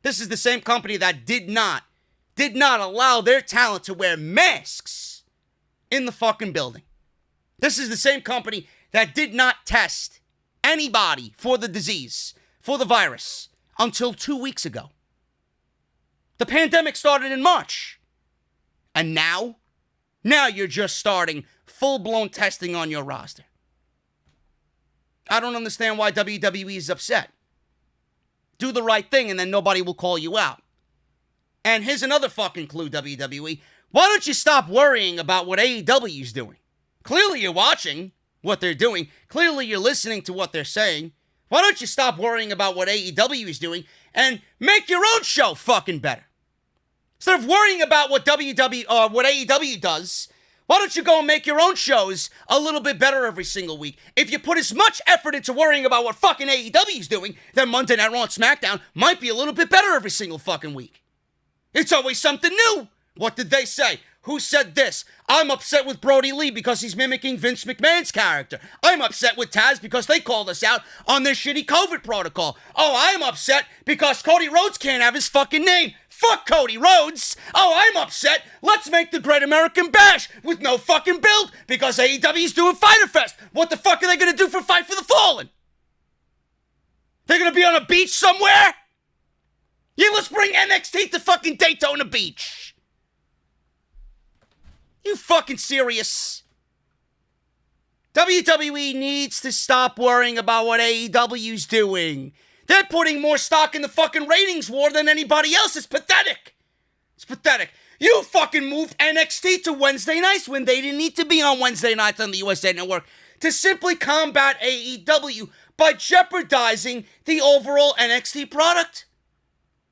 This is the same company that did not allow their talent to wear masks in the fucking building. This is the same company that did not test anybody for the disease, for the virus, until 2 weeks ago. The pandemic started in March. And now you're just starting full-blown testing on your roster. I don't understand why WWE is upset. Do the right thing and then nobody will call you out. And here's another fucking clue, WWE. Why don't you stop worrying about what AEW is doing? Clearly you're watching what they're doing. Clearly you're listening to what they're saying. Why don't you stop worrying about what AEW is doing and make your own show fucking better? Instead of worrying about what AEW does, why don't you go and make your own shows a little bit better every single week? If you put as much effort into worrying about what fucking AEW is doing, then Monday Night Raw and SmackDown might be a little bit better every single fucking week. It's always something new. What did they say? Who said this? I'm upset with Brody Lee because he's mimicking Vince McMahon's character. I'm upset with Taz because they called us out on their shitty COVID protocol. Oh, I'm upset because Cody Rhodes can't have his fucking name. Fuck Cody Rhodes. Oh, I'm upset. Let's make the Great American Bash with no fucking build because AEW's doing Fyter Fest. What the fuck are they going to do for Fight for the Fallen? They're going to be on a beach somewhere? Yeah, let's bring NXT to fucking Daytona Beach. You fucking serious? WWE needs to stop worrying about what AEW's doing. They're putting more stock in the fucking ratings war than anybody else. It's pathetic. It's pathetic. You fucking moved NXT to Wednesday nights when they didn't need to be on Wednesday nights on the USA Network to simply combat AEW by jeopardizing the overall NXT product.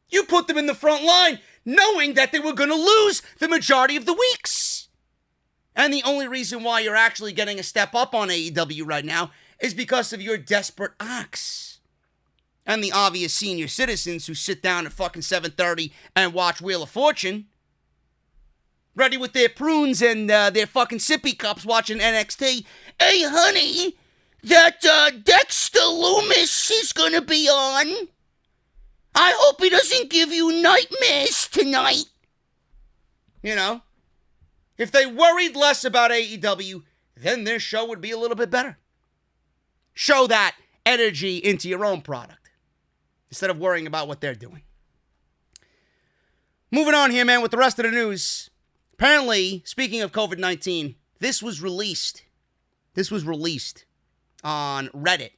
You put them in the front line knowing that they were going to lose the majority of the weeks. And the only reason why you're actually getting a step up on AEW right now is because of your desperate acts. And the obvious senior citizens who sit down at fucking 7:30 and watch Wheel of Fortune, ready with their prunes and their fucking sippy cups watching NXT, hey, honey, that Dexter Lumis is going to be on. I hope he doesn't give you nightmares tonight. You know, if they worried less about AEW, then their show would be a little bit better. Show that energy into your own product instead of worrying about what they're doing. Moving on here, man, with the rest of the news. Apparently, speaking of COVID-19, this was released on Reddit.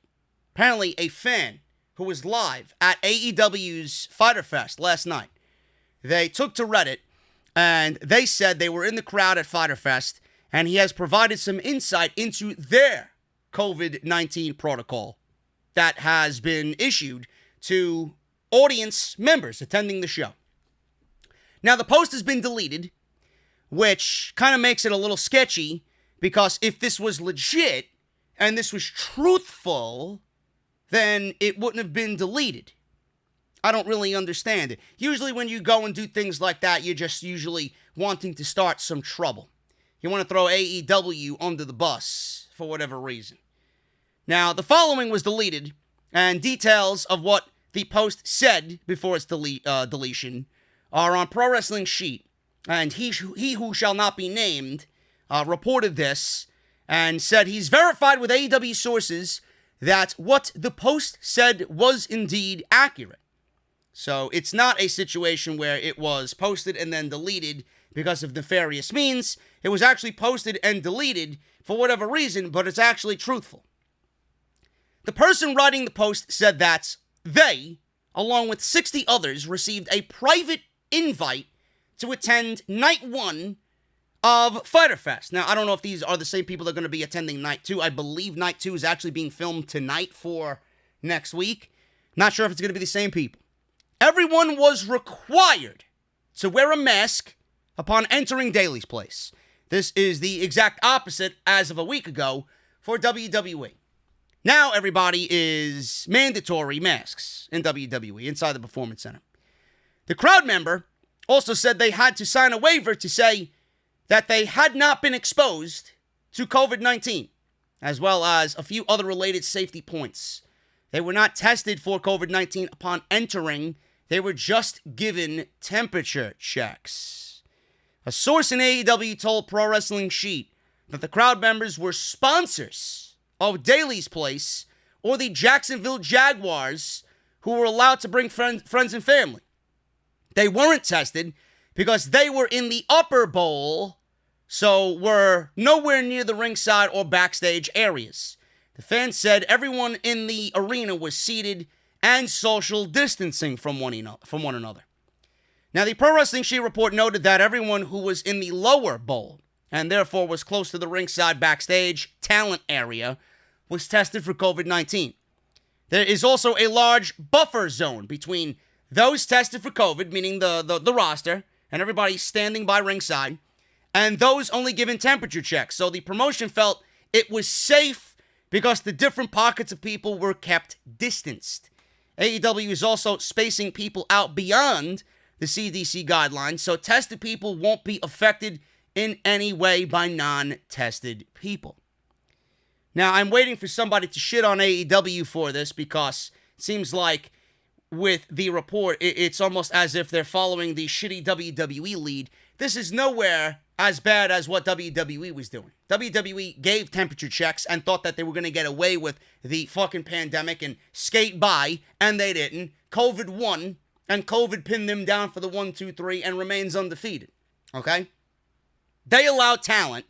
Apparently, a fan who was live at AEW's Fyter Fest last night, they took to Reddit and they said they were in the crowd at Fyter Fest, and he has provided some insight into their COVID-19 protocol that has been issued to audience members attending the show. Now, the post has been deleted, which kind of makes it a little sketchy, because if this was legit and this was truthful, then it wouldn't have been deleted. I don't really understand it. Usually when you go and do things like that, you're just usually wanting to start some trouble. You want to throw AEW under the bus for whatever reason. Now, the following was deleted, and details of what the post said before its deletion are on Pro Wrestling Sheet. And he who shall not be named reported this and said he's verified with AEW sources that what the post said was indeed accurate. So it's not a situation where it was posted and then deleted because of nefarious means. It was actually posted and deleted for whatever reason, but it's actually truthful. The person writing the post said that they, along with 60 others, received a private invite to attend night 1 of Fyter Fest. Now, I don't know if these are the same people that are going to be attending night 2. I believe night 2 is actually being filmed tonight for next week. Not sure if it's going to be the same people. Everyone was required to wear a mask upon entering Daly's place. This is the exact opposite as of a week ago for WWE. Now everybody is mandatory masks in WWE inside the Performance Center. The crowd member also said they had to sign a waiver to say that they had not been exposed to COVID-19, as well as a few other related safety points. They were not tested for COVID-19 upon entering. They were just given temperature checks. A source in AEW told Pro Wrestling Sheet that the crowd members were sponsors of Daly's Place or the Jacksonville Jaguars who were allowed to bring friends and family. They weren't tested because they were in the upper bowl, so were nowhere near the ringside or backstage areas. The fans said everyone in the arena was seated and social distancing from one another. Now, the Pro Wrestling Sheet report noted that everyone who was in the lower bowl, and therefore was close to the ringside backstage talent area, was tested for COVID-19. There is also a large buffer zone between those tested for COVID, meaning the roster, and everybody standing by ringside, and those only given temperature checks. So the promotion felt it was safe because the different pockets of people were kept distanced. AEW is also spacing people out beyond the CDC guidelines, so tested people won't be affected in any way by non-tested people. Now, I'm waiting for somebody to shit on AEW for this because it seems like with the report, it's almost as if they're following the shitty WWE lead. This is nowhere as bad as what WWE was doing. WWE gave temperature checks and thought that they were going to get away with the fucking pandemic and skate by, and they didn't. COVID won, and COVID pinned them down for the 1, 2, 3 and remains undefeated. Okay? They allowed talent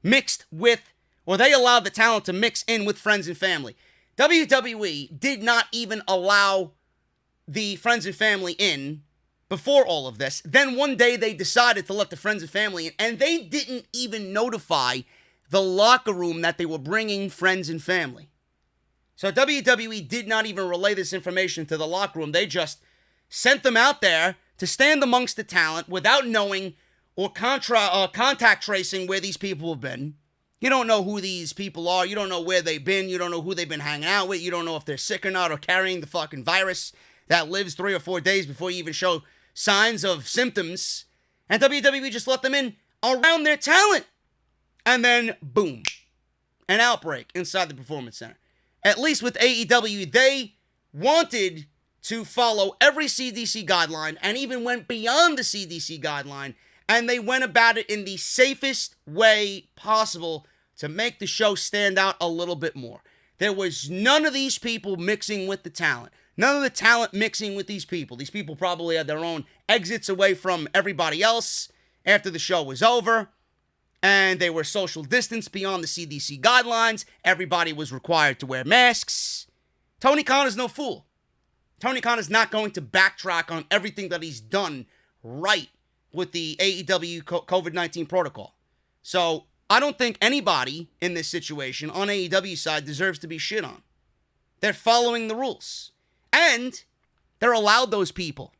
they allowed the talent to mix in with friends and family. WWE did not even allow the friends and family in before all of this. Then one day they decided to let the friends and family in, and they didn't even notify the locker room that they were bringing friends and family. So WWE did not even relay this information to the locker room. They just sent them out there to stand amongst the talent without knowing or contact tracing where these people have been. You don't know who these people are. You don't know where they've been. You don't know who they've been hanging out with. You don't know if they're sick or not or carrying the fucking virus that lives 3 or 4 days before you even show signs of symptoms. And WWE just let them in around their talent. And then, boom. an outbreak inside the Performance Center. At least with AEW, they wanted to follow every CDC guideline and even went beyond the CDC guideline, and they went about it in the safest way possible to make the show stand out a little bit more. There was none of these people mixing with the talent. None of the talent mixing with these people. These people probably had their own exits away from everybody else after the show was over, and they were social distanced beyond the CDC guidelines. Everybody was required to wear masks. Tony Khan is no fool. Tony Khan is not going to backtrack on everything that he's done right with the AEW Covid-19 Protocol. So I don't think anybody in this situation on AEW side deserves to be shit on. They're following the rules. And they're allowed those people.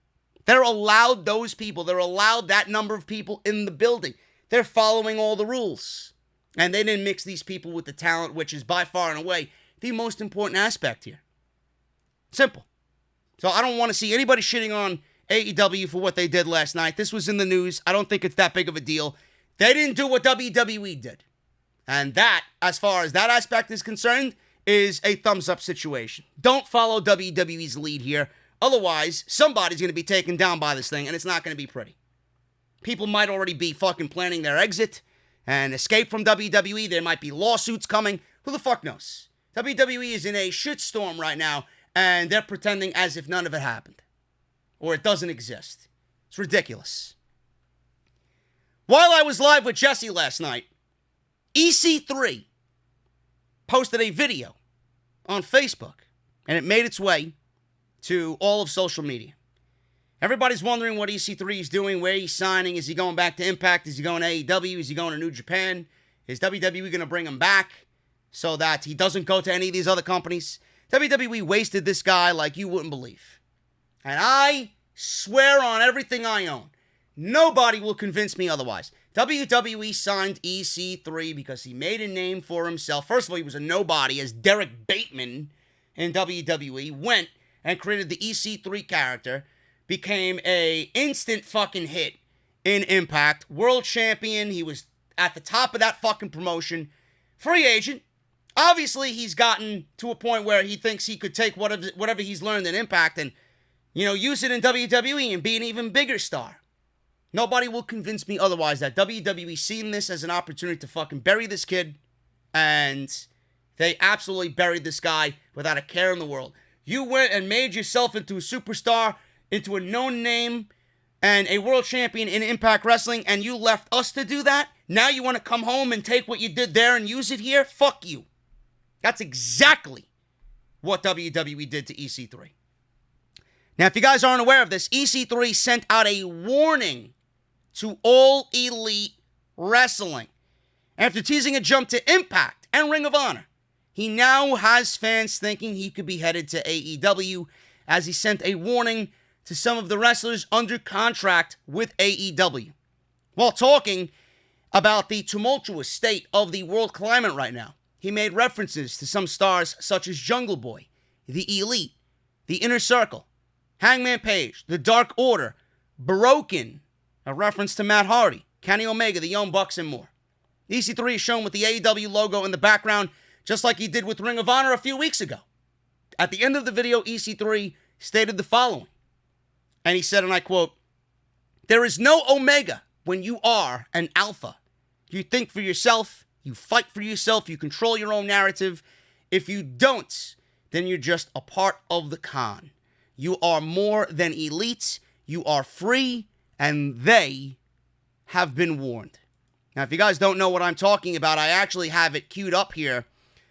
They're allowed those people. They're allowed that number of people in the building. They're following all the rules. And they didn't mix these people with the talent, which is by far and away the most important aspect here. Simple. So I don't want to see anybody shitting on AEW for what they did last night. This was in the news. I don't think it's that big of a deal. They didn't do what WWE did. And that, as far as that aspect is concerned, is a thumbs-up situation. Don't follow WWE's lead here. Otherwise, somebody's going to be taken down by this thing, and it's not going to be pretty. People might already be fucking planning their exit and escape from WWE. There might be lawsuits coming. Who the fuck knows? WWE is in a shitstorm right now, and they're pretending as if none of it happened. Or it doesn't exist. It's ridiculous. While I was live with Jesse last night, EC3 posted a video on Facebook, and it made its way to all of social media. Everybody's wondering what EC3 is doing, where he's signing. Is he going back to Impact? Is he going to AEW? Is he going to New Japan? Is WWE going to bring him back so that he doesn't go to any of these other companies? WWE wasted this guy like you wouldn't believe. And I swear on everything I own, nobody will convince me otherwise. WWE signed EC3 because he made a name for himself. First of all, he was a nobody, as Derek Bateman in WWE went and created the EC3 character, became a instant fucking hit in Impact, world champion. He was at the top of that fucking promotion, free agent. Obviously, he's gotten to a point where he thinks he could take whatever he's learned in Impact and, use it in WWE and be an even bigger star. Nobody will convince me otherwise that WWE seen this as an opportunity to fucking bury this kid, and they absolutely buried this guy without a care in the world. You went and made yourself into a superstar, into a known name, and a world champion in Impact Wrestling, and you left us to do that? Now you want to come home and take what you did there and use it here? Fuck you. That's exactly what WWE did to EC3. Now, if you guys aren't aware of this, EC3 sent out a warning to All Elite Wrestling after teasing a jump to Impact and Ring of Honor. He now has fans thinking he could be headed to AEW, as he sent a warning to some of the wrestlers under contract with AEW. While talking about the tumultuous state of the world climate right now, he made references to some stars such as Jungle Boy, The Elite, The Inner Circle, Hangman Page, The Dark Order, Broken, a reference to Matt Hardy, Kenny Omega, the Young Bucks, and more. EC3 is shown with the AEW logo in the background, just like he did with Ring of Honor a few weeks ago. At the end of the video, EC3 stated the following, and he said, and I quote, "There is no Omega when you are an alpha. You think for yourself, you fight for yourself, you control your own narrative. If you don't, then you're just a part of the con. You are more than elite, you are free, and they have been warned." Now, if you guys don't know what I'm talking about, I actually have it queued up here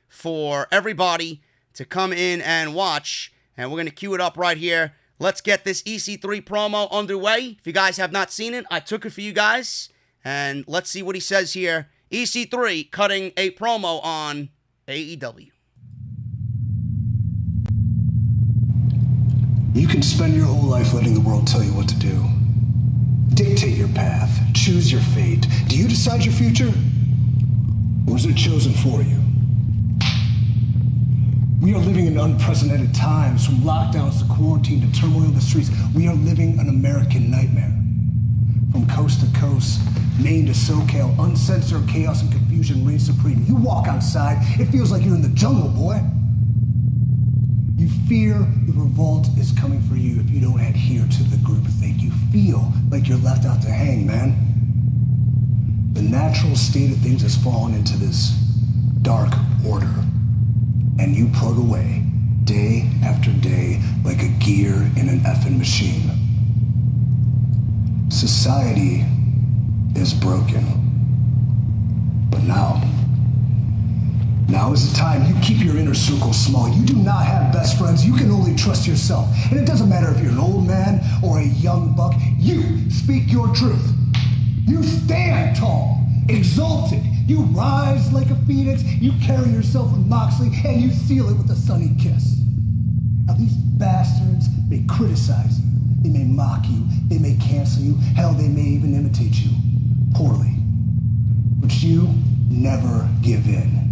for everybody to come in and watch, and we're going to queue it up right here. Let's get this EC3 promo underway. If you guys have not seen it, I took it for you guys, and let's see what he says here. EC3 cutting a promo on AEW. You can spend your whole life letting the world tell you what to do. Dictate your path. Choose your fate. Do you decide your future? Or is it chosen for you? We are living in unprecedented times, from lockdowns to quarantine to turmoil in the streets. We are living an American nightmare. From coast to coast, Maine to SoCal, uncensored chaos and confusion. confusion reigns supreme. You walk outside, it feels like you're in the jungle, boy. You fear the revolt is coming for you if you don't adhere to the groupthink. You feel like you're left out to hang, man. The natural state of things has fallen into this dark order, and you plug away day after day like a gear in an effing machine. Society is broken. But now is the time. You keep your inner circle small. You do not have best friends. You can only trust yourself. And it doesn't matter if you're an old man or a young buck. You speak your truth. You stand tall, exalted. You rise like a phoenix. You carry yourself with Moxley, and you seal it with a sunny kiss. Now these bastards may criticize you. They may mock you. They may cancel you. Hell, they may even imitate you poorly. But you never give in.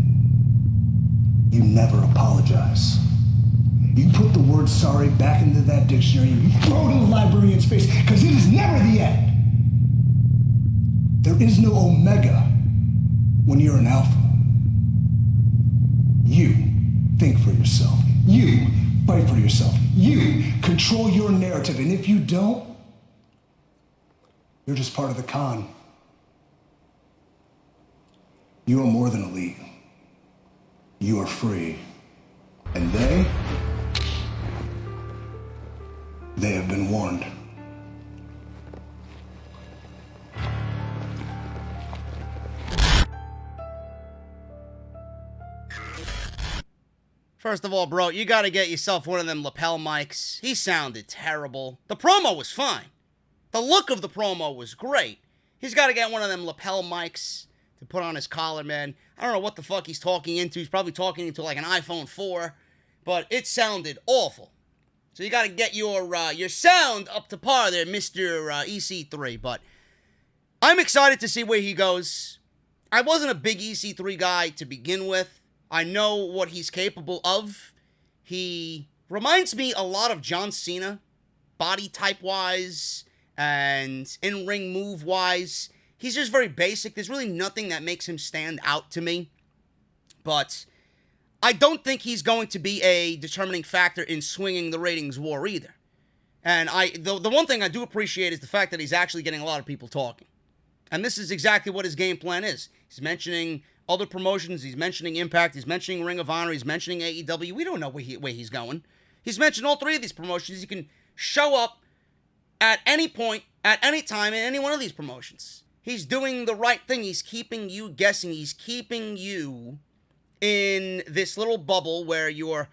You never apologize. You put the word sorry back into that dictionary and you throw it in the librarian's face, because it is never the end. There is no omega when you're an alpha. You think for yourself. You fight for yourself. You control your narrative. And if you don't, you're just part of the con. You are more than elite. You are free. And they have been warned. First of all, bro, you gotta get yourself one of them lapel mics. He sounded terrible. The promo was fine. The look of the promo was great. He's gotta get one of them lapel mics to put on his collar, man. I don't know what the fuck he's talking into. He's probably talking into like an iPhone 4, but it sounded awful. So you gotta get your sound up to par there, Mr. EC3. But I'm excited to see where he goes. I wasn't a big EC3 guy to begin with. I know what he's capable of. He reminds me a lot of John Cena, body type-wise and in-ring move-wise. He's just very basic. There's really nothing that makes him stand out to me. But I don't think he's going to be a determining factor in swinging the ratings war either. And the one thing I do appreciate is the fact that he's actually getting a lot of people talking. And this is exactly what his game plan is. He's mentioning other promotions. He's mentioning Impact. He's mentioning Ring of Honor. He's mentioning AEW. We don't know where he's going. He's mentioned all three of these promotions. He can show up at any point, at any time, in any one of these promotions. He's doing the right thing. He's keeping you guessing. He's keeping you in this little bubble where you're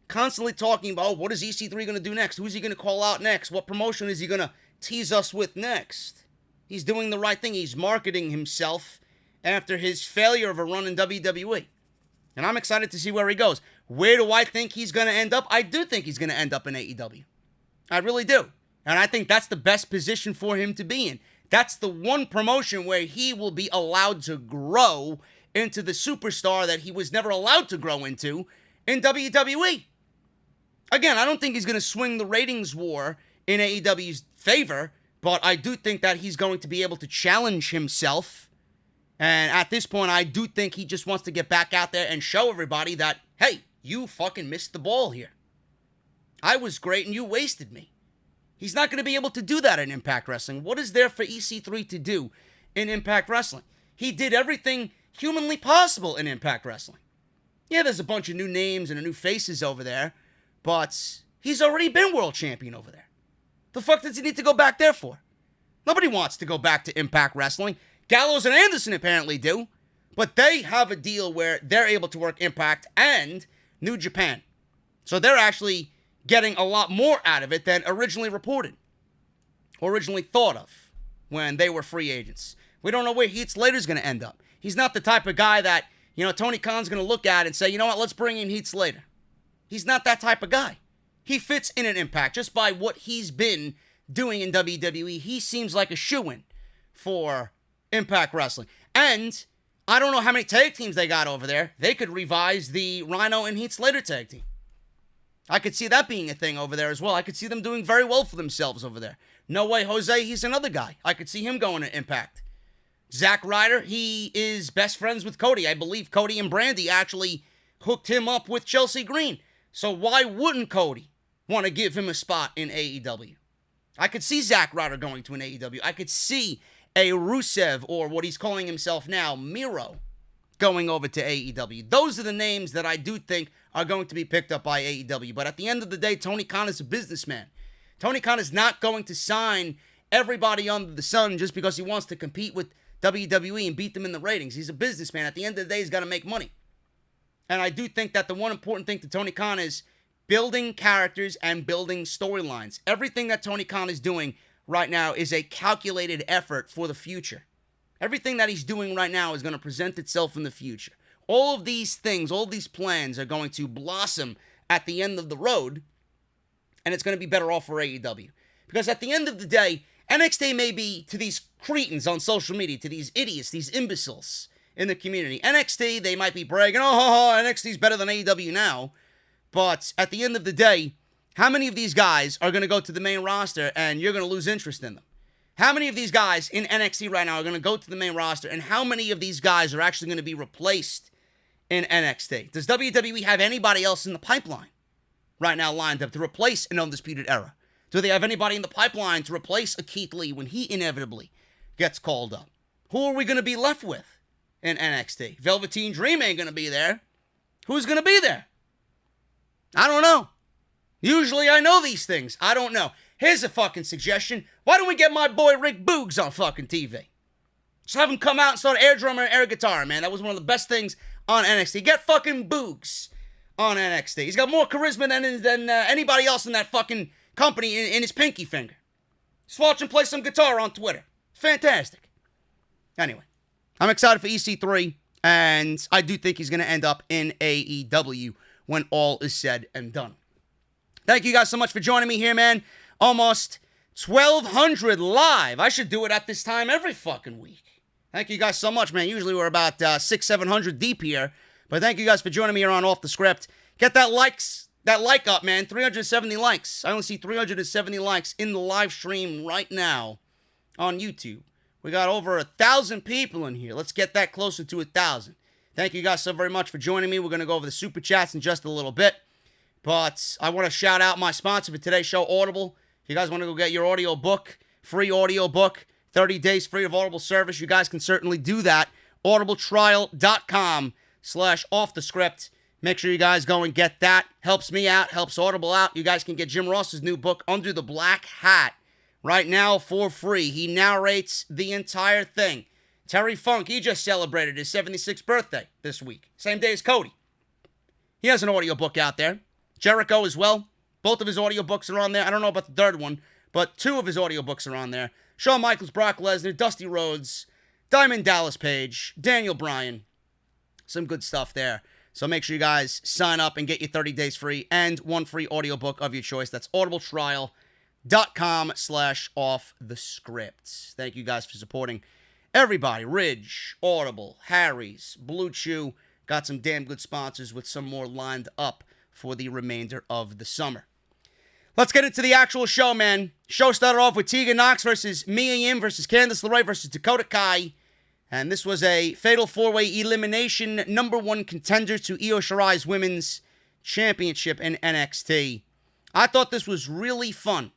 constantly talking about, oh, what is EC3 going to do next? Who's he going to call out next? What promotion is he going to tease us with next? He's doing the right thing. He's marketing himself after his failure of a run in WWE. And I'm excited to see where he goes. Where do I think he's going to end up? I do think he's going to end up in AEW. I really do. And I think that's the best position for him to be in. That's the one promotion where he will be allowed to grow into the superstar that he was never allowed to grow into in WWE. Again, I don't think he's going to swing the ratings war in AEW's favor, but I do think that he's going to be able to challenge himself. And at this point, I do think he just wants to get back out there and show everybody that, hey, you fucking missed the ball here. I was great and you wasted me. He's not going to be able to do that in Impact Wrestling. What is there for EC3 to do in Impact Wrestling? He did everything humanly possible in Impact Wrestling. Yeah, there's a bunch of new names and new faces over there, but he's already been world champion over there. The fuck does he need to go back there for? Nobody wants to go back to Impact Wrestling. Gallows and Anderson apparently do, but they have a deal where they're able to work Impact and New Japan. So they're actually getting a lot more out of it than originally reported, originally thought of when they were free agents. We don't know where Heath Slater's going to end up. He's not the type of guy that, Tony Khan's going to look at and say, you know what, let's bring in Heath Slater. He's not that type of guy. He fits in an Impact just by what he's been doing in WWE. He seems like a shoo-in for Impact Wrestling. And I don't know how many tag teams they got over there. They could revise the Rhino and Heath Slater tag team. I could see that being a thing over there as well. I could see them doing very well for themselves over there. No Way Jose, he's another guy. I could see him going to Impact. Zack Ryder, he is best friends with Cody. I believe Cody and Brandy actually hooked him up with Chelsea Green. So why wouldn't Cody want to give him a spot in AEW? I could see Zack Ryder going to an AEW. I could see a Rusev, or what he's calling himself now, Miro, going over to AEW. Those are the names that I do think are going to be picked up by AEW. But at the end of the day, Tony Khan is a businessman. Tony Khan is not going to sign everybody under the sun just because he wants to compete with WWE and beat them in the ratings. He's a businessman. At the end of the day, he's got to make money. And I do think that the one important thing to Tony Khan is building characters and building storylines. Everything that Tony Khan is doing right now is a calculated effort for the future. Everything that he's doing right now is going to present itself in the future. All of these things, all these plans are going to blossom at the end of the road, and it's going to be better off for AEW. Because at the end of the day, NXT may be to these cretins on social media, to these idiots, these imbeciles in the community. NXT, they might be bragging, NXT's better than AEW now. But at the end of the day, how many of these guys are going to go to the main roster and you're going to lose interest in them? How many of these guys in NXT right now are going to go to the main roster, and how many of these guys are actually going to be replaced in NXT? Does WWE have anybody else in the pipeline right now lined up to replace an Undisputed Era? Do they have anybody in the pipeline to replace a Keith Lee when he inevitably gets called up? Who are we going to be left with in NXT? Velveteen Dream ain't going to be there. Who's going to be there? I don't know. Usually I know these things. I don't know. Here's a fucking suggestion. Why don't we get my boy Rick Boogs on fucking TV? Just have him come out and start air drummer and air guitar, man. That was one of the best things on NXT. Get fucking Boogs on NXT. He's got more charisma than anybody else in that fucking company in his pinky finger. Just watch him play some guitar on Twitter. Fantastic. Anyway, I'm excited for EC3, and I do think he's going to end up in AEW when all is said and done. Thank you guys so much for joining me here, man. Almost 1,200 live. I should do it at this time every fucking week. Thank you guys so much, man. Usually we're about 600-700 deep here. But thank you guys for joining me here on Off the Script. Get that like up, man. 370 likes. I only see 370 likes in the live stream right now on YouTube. We got over 1,000 people in here. Let's get that closer to 1,000. Thank you guys so very much for joining me. We're going to go over the Super Chats in just a little bit. But I want to shout out my sponsor for today's show, Audible. If you guys want to go get your audio book, free audio book, 30 days free of Audible service, you guys can certainly do that. audibletrial.com/offthescript. Make sure you guys go and get that. Helps me out, helps Audible out. You guys can get Jim Ross's new book, Under the Black Hat, right now for free. He narrates the entire thing. Terry Funk, he just celebrated his 76th birthday this week. Same day as Cody. He has an audio book out there. Jericho as well. Both of his audiobooks are on there. I don't know about the third one, but 2 of his audiobooks are on there. Shawn Michaels, Brock Lesnar, Dusty Rhodes, Diamond Dallas Page, Daniel Bryan. Some good stuff there. So make sure you guys sign up and get your 30 days free and 1 free audiobook of your choice. That's audibletrial.com/offthescript. Thank you guys for supporting everybody. Ridge, Audible, Harry's, Blue Chew. Got some damn good sponsors with some more lined up for the remainder of the summer. Let's get into the actual show, man. Show started off with Teagan Nox versus Mia Yim versus Candice LeRae versus Dakota Kai. And this was a fatal 4-way elimination #1 contender to Io Shirai's Women's Championship in NXT. I thought this was really fun.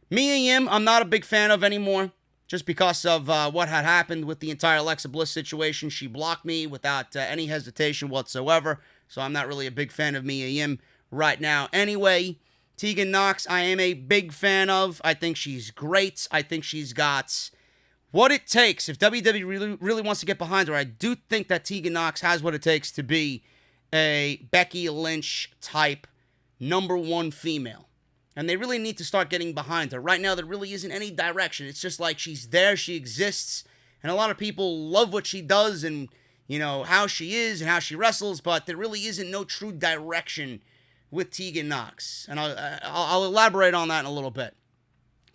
Mia Yim, I'm not a big fan of anymore, just because of what had happened with the entire Alexa Bliss situation. She blocked me without any hesitation whatsoever, so I'm not really a big fan of Mia Yim right now. Anyway, Teagan Nox, I am a big fan of. I think she's great. I think she's got what it takes. If WWE really wants to get behind her, I do think that Teagan Nox has what it takes to be a Becky Lynch type #1 female. And they really need to start getting behind her. Right now, there really isn't any direction. It's just like she's there, she exists, and a lot of people love what she does and, you know, how she is and how she wrestles, but there really isn't no true direction with Teagan Nox. And I'll elaborate on that in a little bit.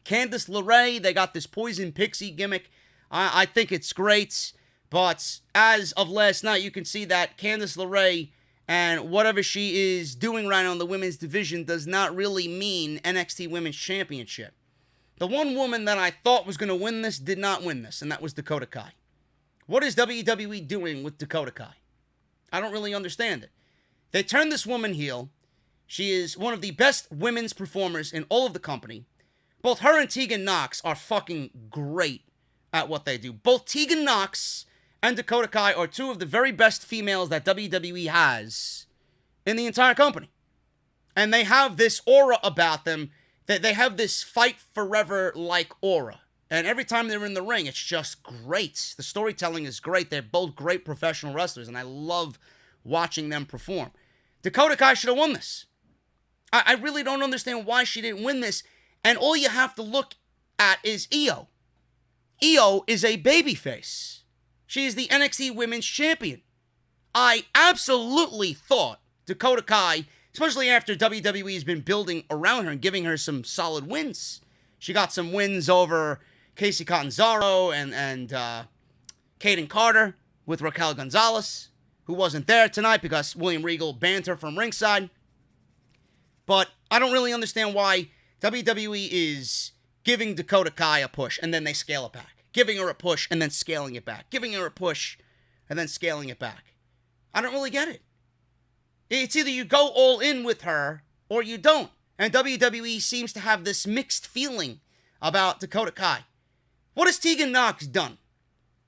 Candice LeRae, they got this Poison Pixie gimmick. I think it's great, but as of last night, you can see that Candice LeRae and whatever she is doing right now in the women's division does not really mean NXT Women's Championship. The one woman that I thought was going to win this did not win this, and that was Dakota Kai. What is WWE doing with Dakota Kai? I don't really understand it. They turned this woman heel. She is one of the best women's performers in all of the company. Both her and Teagan Nox are fucking great at what they do. Both Teagan Nox and Dakota Kai are two of the very best females that WWE has in the entire company. And they have this aura about them, that they have this fight forever-like aura. And every time they're in the ring, it's just great. The storytelling is great. They're both great professional wrestlers, and I love watching them perform. Dakota Kai should have won this. I really don't understand why she didn't win this. And all you have to look at is Io. Io is a babyface. She is the NXT Women's Champion. I absolutely thought Dakota Kai, especially after WWE has been building around her and giving her some solid wins. She got some wins over Casey Catanzaro and Kaden Carter with Raquel Gonzalez, who wasn't there tonight because William Regal banned her from ringside. But I don't really understand why WWE is giving Dakota Kai a push and then they scale it back. Giving her a push and then scaling it back. Giving her a push and then scaling it back. I don't really get it. It's either you go all in with her or you don't. And WWE seems to have this mixed feeling about Dakota Kai. What has Teagan Nox done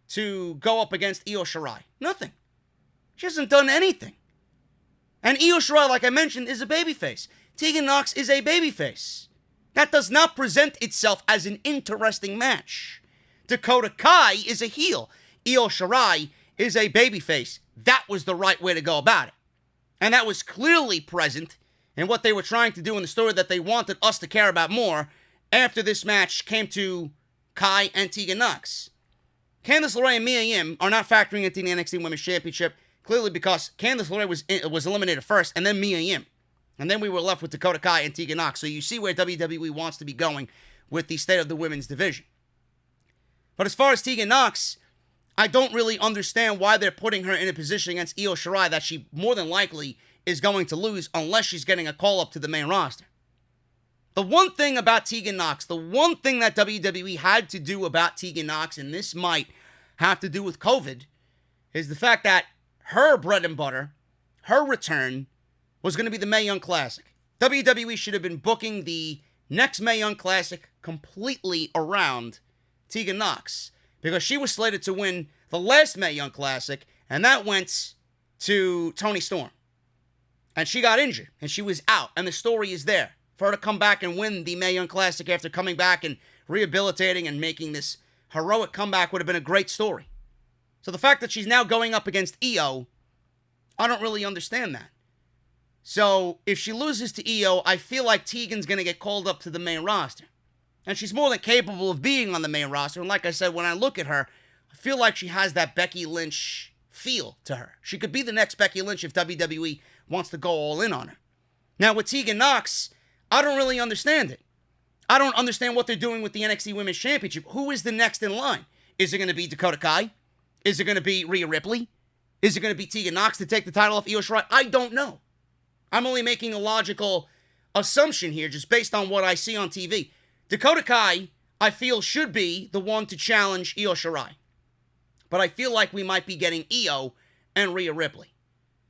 to go up against Io Shirai? Nothing. She hasn't done anything. And Io Shirai, like I mentioned, is a babyface. Teagan Nox is a babyface. That does not present itself as an interesting match. Dakota Kai is a heel. Io Shirai is a babyface. That was the right way to go about it. And that was clearly present in what they were trying to do in the story that they wanted us to care about more after this match came to Kai and Teagan Nox. Candice LeRae and Mia Yim are not factoring into the NXT Women's Championship, clearly because Candice LeRae was eliminated first, and then Mia Yim. And then we were left with Dakota Kai and Teagan Nox. So you see where WWE wants to be going with the state of the women's division. But as far as Teagan Nox, I don't really understand why they're putting her in a position against Io Shirai that she more than likely is going to lose unless she's getting a call-up to the main roster. The one thing about Teagan Nox, the one thing that WWE had to do about Teagan Nox, and this might have to do with COVID, is the fact that her bread and butter, her return, was going to be the Mae Young Classic. WWE should have been booking the next Mae Young Classic completely around Teagan Nox, because she was slated to win the last Mae Young Classic, and that went to Toni Storm. And she got injured, and she was out, and the story is there. For her to come back and win the Mae Young Classic after coming back and rehabilitating and making this heroic comeback would have been a great story. So the fact that she's now going up against Io, I don't really understand that. So if she loses to Io, I feel like Teagan's going to get called up to the main roster. And she's more than capable of being on the main roster. And like I said, when I look at her, I feel like she has that Becky Lynch feel to her. She could be the next Becky Lynch if WWE wants to go all in on her. Now with Teagan Nox, I don't really understand it. I don't understand what they're doing with the NXT Women's Championship. Who is the next in line? Is it going to be Dakota Kai? Is it going to be Rhea Ripley? Is it going to be Teagan Nox to take the title off Io Shirai? I don't know. I'm only making a logical assumption here just based on what I see on TV. Dakota Kai, I feel, should be the one to challenge Io Shirai. But I feel like we might be getting Io and Rhea Ripley.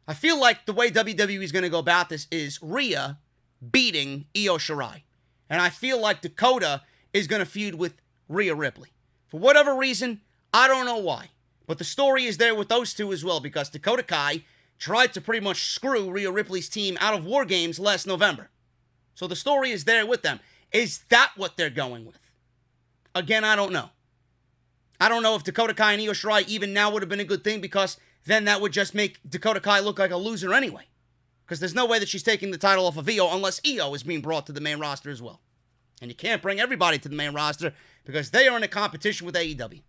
I feel like the way WWE is going to go about this is Rhea beating Io Shirai. And I feel like Dakota is going to feud with Rhea Ripley. For whatever reason, I don't know why. But the story is there with those two as well, because Dakota Kai tried to pretty much screw Rhea Ripley's team out of War Games last November. So the story is there with them. Is that what they're going with? Again, I don't know. I don't know if Dakota Kai and Io Shirai even now would have been a good thing, because then that would just make Dakota Kai look like a loser anyway. Because there's no way that she's taking the title off of Io unless Io is being brought to the main roster as well. And you can't bring everybody to the main roster because they are in a competition with AEW.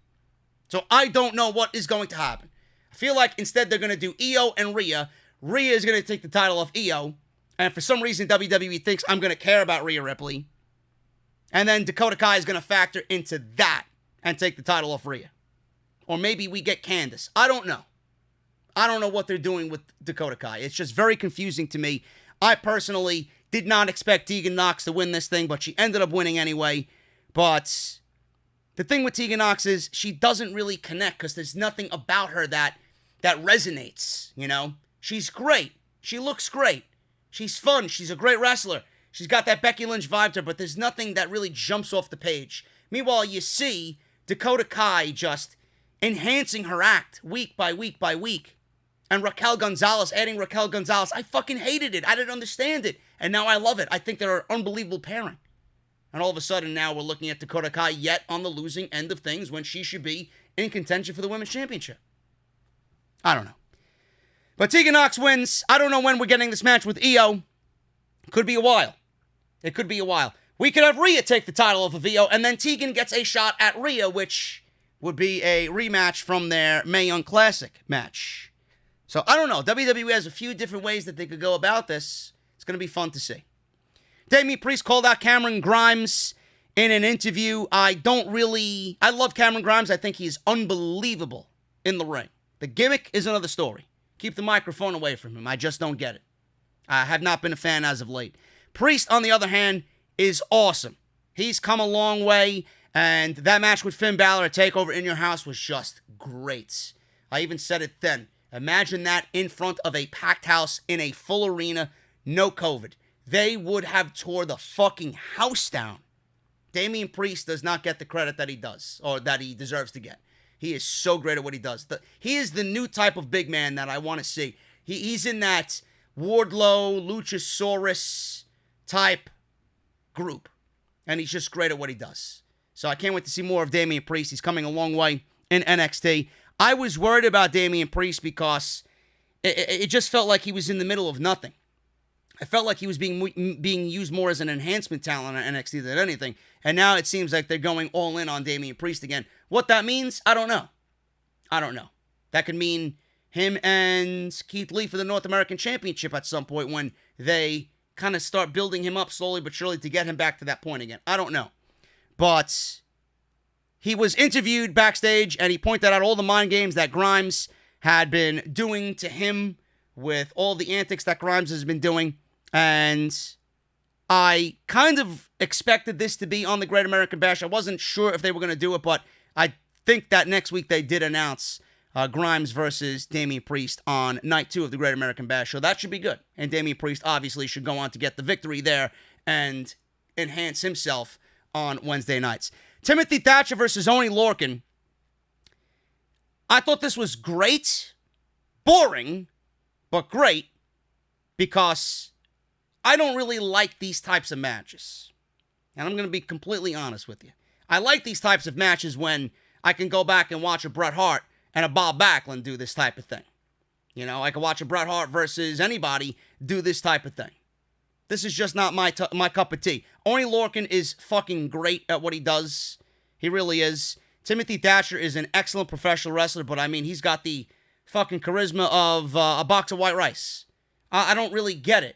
So I don't know what is going to happen. I feel like instead they're going to do Io and Rhea. Rhea is going to take the title off Io. And for some reason WWE thinks I'm going to care about Rhea Ripley. And then Dakota Kai is going to factor into that and take the title off Rhea. Or maybe we get Candice. I don't know. I don't know what they're doing with Dakota Kai. It's just very confusing to me. I personally did not expect Teagan Nox to win this thing, but she ended up winning anyway. But the thing with Teagan Nox is she doesn't really connect because there's nothing about her that resonates, you know? She's great. She looks great. She's fun. She's a great wrestler. She's got that Becky Lynch vibe to her, but there's nothing that really jumps off the page. Meanwhile, you see Dakota Kai just enhancing her act week by week by week. And Raquel Gonzalez, adding Raquel Gonzalez. I fucking hated it. I didn't understand it. And now I love it. I think they're an unbelievable pairing. And all of a sudden now we're looking at Dakota Kai yet on the losing end of things when she should be in contention for the Women's Championship. I don't know. But Teagan Nox wins. I don't know when we're getting this match with Io. Could be a while. It could be a while. We could have Rhea take the title off of Io, and then Teagan gets a shot at Rhea, which would be a rematch from their Mae Young Classic match. So, I don't know. WWE has a few different ways that they could go about this. It's going to be fun to see. Damian Priest called out Cameron Grimes in an interview. I love Cameron Grimes. I think he's unbelievable in the ring. The gimmick is another story. Keep the microphone away from him. I just don't get it. I have not been a fan as of late. Priest, on the other hand, is awesome. He's come a long way, and that match with Finn Balor at TakeOver in Your House was just great. I even said it then. Imagine that in front of a packed house in a full arena, no COVID. They would have tore the fucking house down. Damian Priest does not get the credit that he does, or that he deserves to get. He is so great at what he does. He is the new type of big man that I want to see. He's in that Wardlow, Luchasaurus type group. And he's just great at what he does. So I can't wait to see more of Damian Priest. He's coming a long way in NXT. I was worried about Damian Priest because it just felt like he was in the middle of nothing. I felt like he was being used more as an enhancement talent on NXT than anything. And now it seems like they're going all in on Damian Priest again. What that means, I don't know. That could mean him and Keith Lee for the North American Championship at some point when they kind of start building him up slowly but surely to get him back to that point again. I don't know. But he was interviewed backstage and he pointed out all the mind games that Grimes had been doing to him with all the antics that Grimes has been doing. And I kind of expected this to be on the Great American Bash. I wasn't sure if they were going to do it, but I think that next week they did announce Grimes versus Damian Priest on night 2 of the Great American Bash. So that should be good. And Damian Priest obviously should go on to get the victory there and enhance himself on Wednesday nights. Timothy Thatcher versus Oney Lorcan. I thought this was great. Boring, but great. Because I don't really like these types of matches. And I'm going to be completely honest with you. I like these types of matches when I can go back and watch a Bret Hart and a Bob Backlund do this type of thing. You know, I can watch a Bret Hart versus anybody do this type of thing. This is just not my cup of tea. Oney Lorcan is fucking great at what he does. He really is. Timothy Thatcher is an excellent professional wrestler, but I mean, he's got the fucking charisma of a box of white rice. I don't really get it.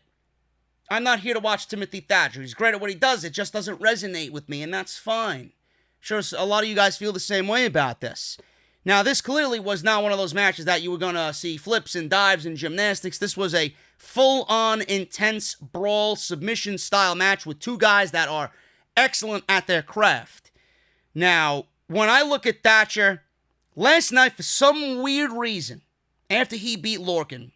I'm not here to watch Timothy Thatcher. He's great at what he does. It just doesn't resonate with me, and that's fine. Sure, a lot of you guys feel the same way about this. Now, this clearly was not one of those matches that you were going to see flips and dives and gymnastics. This was a full-on, intense, brawl, submission-style match with two guys that are excellent at their craft. Now, when I look at Thatcher, last night, for some weird reason, after he beat Lorcan,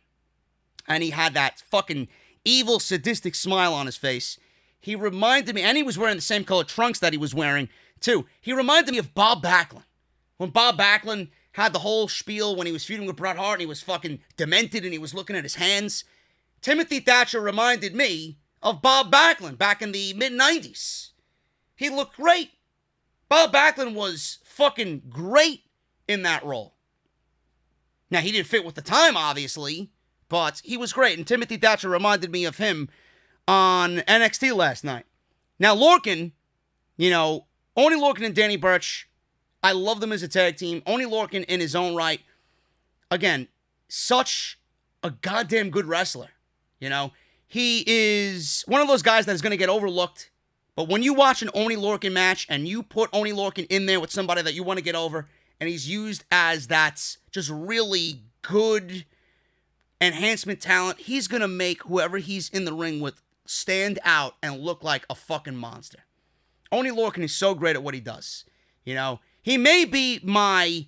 and he had that fucking evil, sadistic smile on his face, he reminded me, and he was wearing the same color trunks that he was wearing, too. He reminded me of Bob Backlund. When Bob Backlund had the whole spiel when he was feuding with Bret Hart and he was fucking demented and he was looking at his hands, Timothy Thatcher reminded me of Bob Backlund back in the mid-90s. He looked great. Bob Backlund was fucking great in that role. Now, he didn't fit with the time, obviously, but he was great. And Timothy Thatcher reminded me of him on NXT last night. Now, Lorcan, you know, Oney Lorcan and Danny Burch, I love them as a tag team. Oney Lorcan in his own right. Again, such a goddamn good wrestler. You know, he is one of those guys that is going to get overlooked. But when you watch an Oney Lorcan match and you put Oney Lorcan in there with somebody that you want to get over, and he's used as that just really good enhancement talent, he's going to make whoever he's in the ring with stand out and look like a fucking monster. Oney Lorcan is so great at what he does. You know, he may be my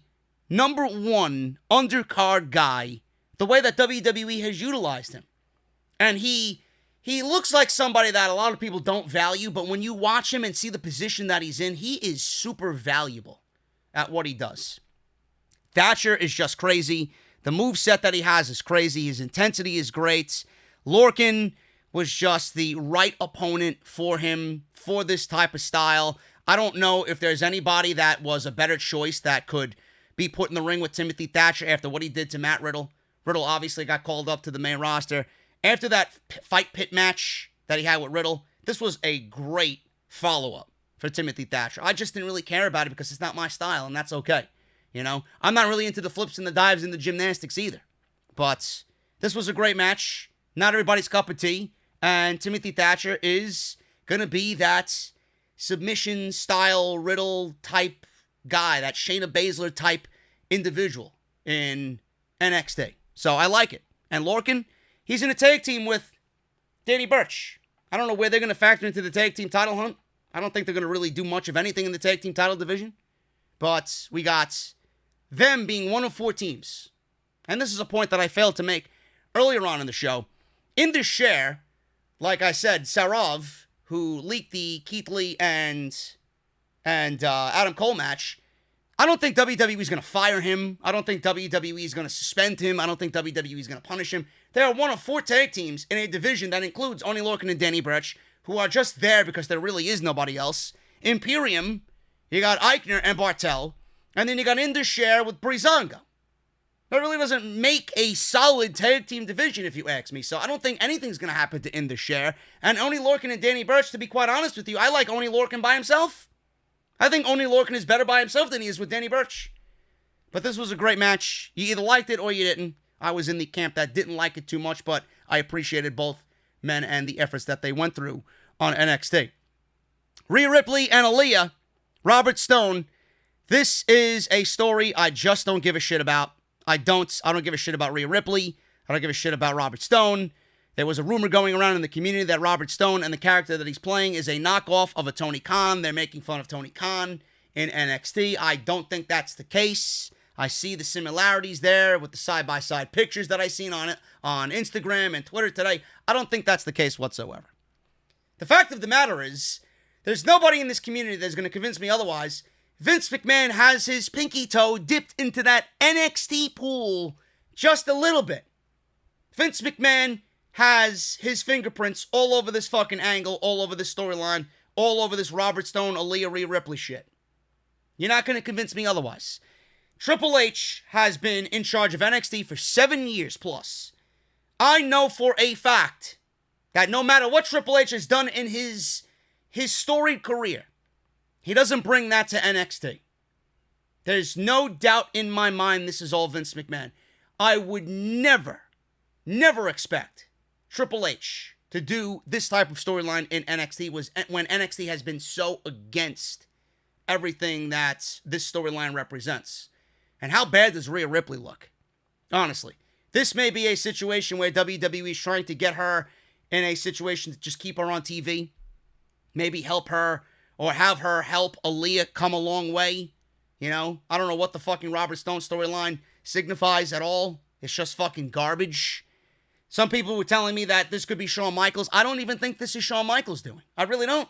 number one undercard guy the way that WWE has utilized him. And he looks like somebody that a lot of people don't value, but when you watch him and see the position that he's in, he is super valuable at what he does. Thatcher is just crazy. The moveset that he has is crazy. His intensity is great. Lorcan was just the right opponent for him for this type of style. I don't know if there's anybody that was a better choice that could be put in the ring with Timothy Thatcher after what he did to Matt Riddle. Riddle obviously got called up to the main roster. After that fight pit match that he had with Riddle, this was a great follow-up for Timothy Thatcher. I just didn't really care about it because it's not my style, and that's okay. You know, I'm not really into the flips and the dives and the gymnastics either. But this was a great match. Not everybody's cup of tea. And Timothy Thatcher is going to be that submission-style Riddle-type guy, that Shayna Baszler type individual in NXT. So I like it. And Lorcan, he's in a tag team with Danny Burch. I don't know where they're going to factor into the tag team title hunt. I don't think they're going to really do much of anything in the tag team title division. But we got them being one of 4 teams. And this is a point that I failed to make earlier on in the show. In this share, like I said, Sarov, who leaked the Keith Lee and Adam Cole match, I don't think WWE is going to fire him. I don't think WWE is going to suspend him. I don't think WWE is going to punish him. They are one of 4 tag teams in a division that includes Oney Lorcan and Danny Burch, who are just there because there really is nobody else. Imperium, you got Eichner and Bartel, and then you got Indus Sher with Breezango. That really doesn't make a solid tag team division, if you ask me. So I don't think anything's going to happen to Indus Sher. And Oney Lorcan and Danny Burch, to be quite honest with you, I like Oney Lorcan by himself. I think Oney Lorcan is better by himself than he is with Danny Burch. But this was a great match. You either liked it or you didn't. I was in the camp that didn't like it too much, but I appreciated both men and the efforts that they went through on NXT. Rhea Ripley and Aliyah, Robert Stone. This is a story I just don't give a shit about. I don't give a shit about Rhea Ripley. I don't give a shit about Robert Stone. There was a rumor going around in the community that Robert Stone and the character that he's playing is a knockoff of a Tony Khan. They're making fun of Tony Khan in NXT. I don't think that's the case. I see the similarities there with the side-by-side pictures that I seen on it on Instagram and Twitter today. I don't think that's the case whatsoever. The fact of the matter is, there's nobody in this community that's going to convince me otherwise. Vince McMahon has his pinky toe dipped into that NXT pool just a little bit. Vince McMahon has his fingerprints all over this fucking angle, all over this storyline, all over this Robert Stone, Aliyah, Rhea Ripley shit. You're not going to convince me otherwise. Triple H has been in charge of NXT for 7 years plus. I know for a fact that no matter what Triple H has done in his storied career, he doesn't bring that to NXT. There's no doubt in my mind this is all Vince McMahon. I would never expect Triple H to do this type of storyline in NXT when NXT has been so against everything that this storyline represents. And how bad does Rhea Ripley look? Honestly, this may be a situation where WWE is trying to get her in a situation to just keep her on TV. Maybe help her or have her help Aliyah come a long way. You know, I don't know what the fucking Robert Stone storyline signifies at all. It's just fucking garbage. Some people were telling me that this could be Shawn Michaels. I don't even think this is Shawn Michaels doing. I really don't.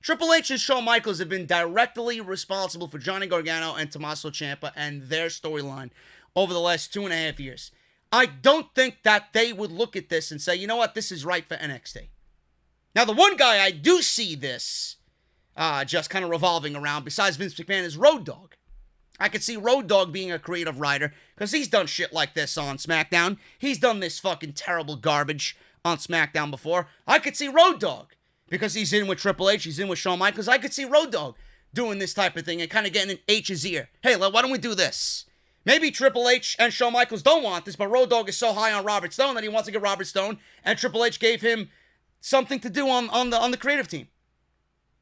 Triple H and Shawn Michaels have been directly responsible for Johnny Gargano and Tommaso Ciampa and their storyline over the last 2.5 years. I don't think that they would look at this and say, you know what, this is right for NXT. Now, the one guy I do see this just kind of revolving around, besides Vince McMahon, is Road Dogg. I could see Road Dogg being a creative writer, because he's done shit like this on SmackDown. He's done this fucking terrible garbage on SmackDown before. I could see Road Dogg, because he's in with Triple H, he's in with Shawn Michaels. I could see Road Dogg doing this type of thing and kind of getting in H's ear. Hey, why don't we do this? Maybe Triple H and Shawn Michaels don't want this, but Road Dogg is so high on Robert Stone that he wants to get Robert Stone, and Triple H gave him something to do on the creative team.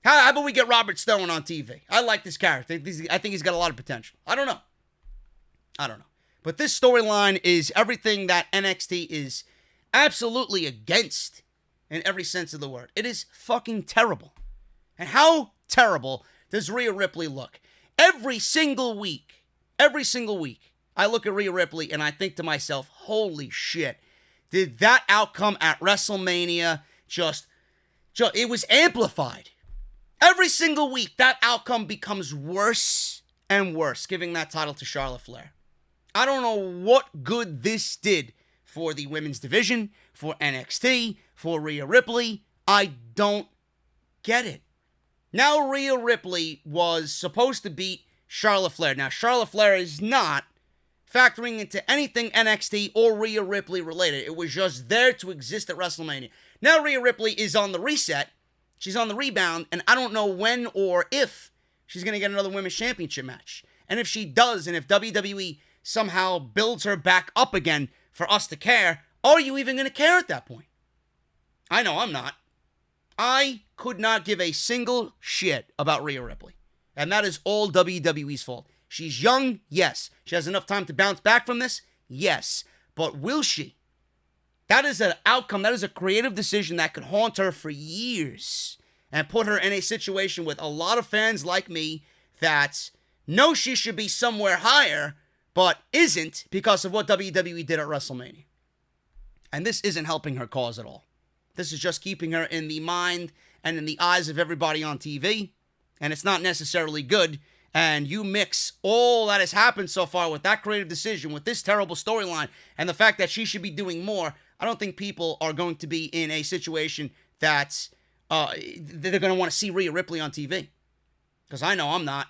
How about we get Robert Stone on TV? I like this character. I think he's got a lot of potential. I don't know. But this storyline is everything that NXT is absolutely against in every sense of the word. It is fucking terrible. And how terrible does Rhea Ripley look? every single week, I look at Rhea Ripley and I think to myself, holy shit, did that outcome at WrestleMania just it was amplified. Every single week, that outcome becomes worse and worse, giving that title to Charlotte Flair. I don't know what good this did for the women's division, for NXT, for Rhea Ripley. I don't get it. Now Rhea Ripley was supposed to beat Charlotte Flair. Now Charlotte Flair is not factoring into anything NXT or Rhea Ripley related. It was just there to exist at WrestleMania. Now Rhea Ripley is on the reset. She's on the rebound, and I don't know when or if she's going to get another women's championship match. And if she does, and if WWE somehow builds her back up again for us to care, are you even going to care at that point? I know I'm not. I could not give a single shit about Rhea Ripley. And that is all WWE's fault. She's young, yes. She has enough time to bounce back from this, yes. But will she? That is an outcome, that is a creative decision that could haunt her for years and put her in a situation with a lot of fans like me that know she should be somewhere higher, but isn't because of what WWE did at WrestleMania. And this isn't helping her cause at all. This is just keeping her in the mind and in the eyes of everybody on TV, and it's not necessarily good. And you mix all that has happened so far with that creative decision, with this terrible storyline, and the fact that she should be doing more, I don't think people are going to be in a situation that they're going to want to see Rhea Ripley on TV. Because I know I'm not.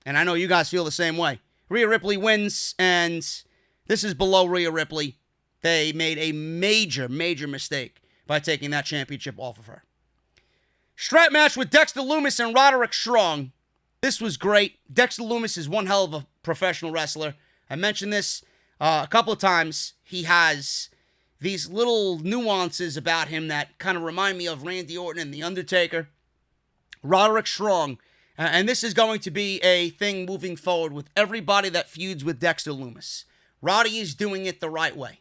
And I know you guys feel the same way. Rhea Ripley wins, and this is below Rhea Ripley. They made a major, major mistake by taking that championship off of her. Strap match with Dexter Lumis and Roderick Strong. This was great. Dexter Lumis is one hell of a professional wrestler. I mentioned this a couple of times. He has these little nuances about him that kind of remind me of Randy Orton and The Undertaker. Roderick Strong. And this is going to be a thing moving forward with everybody that feuds with Dexter Lumis. Roddy is doing it the right way.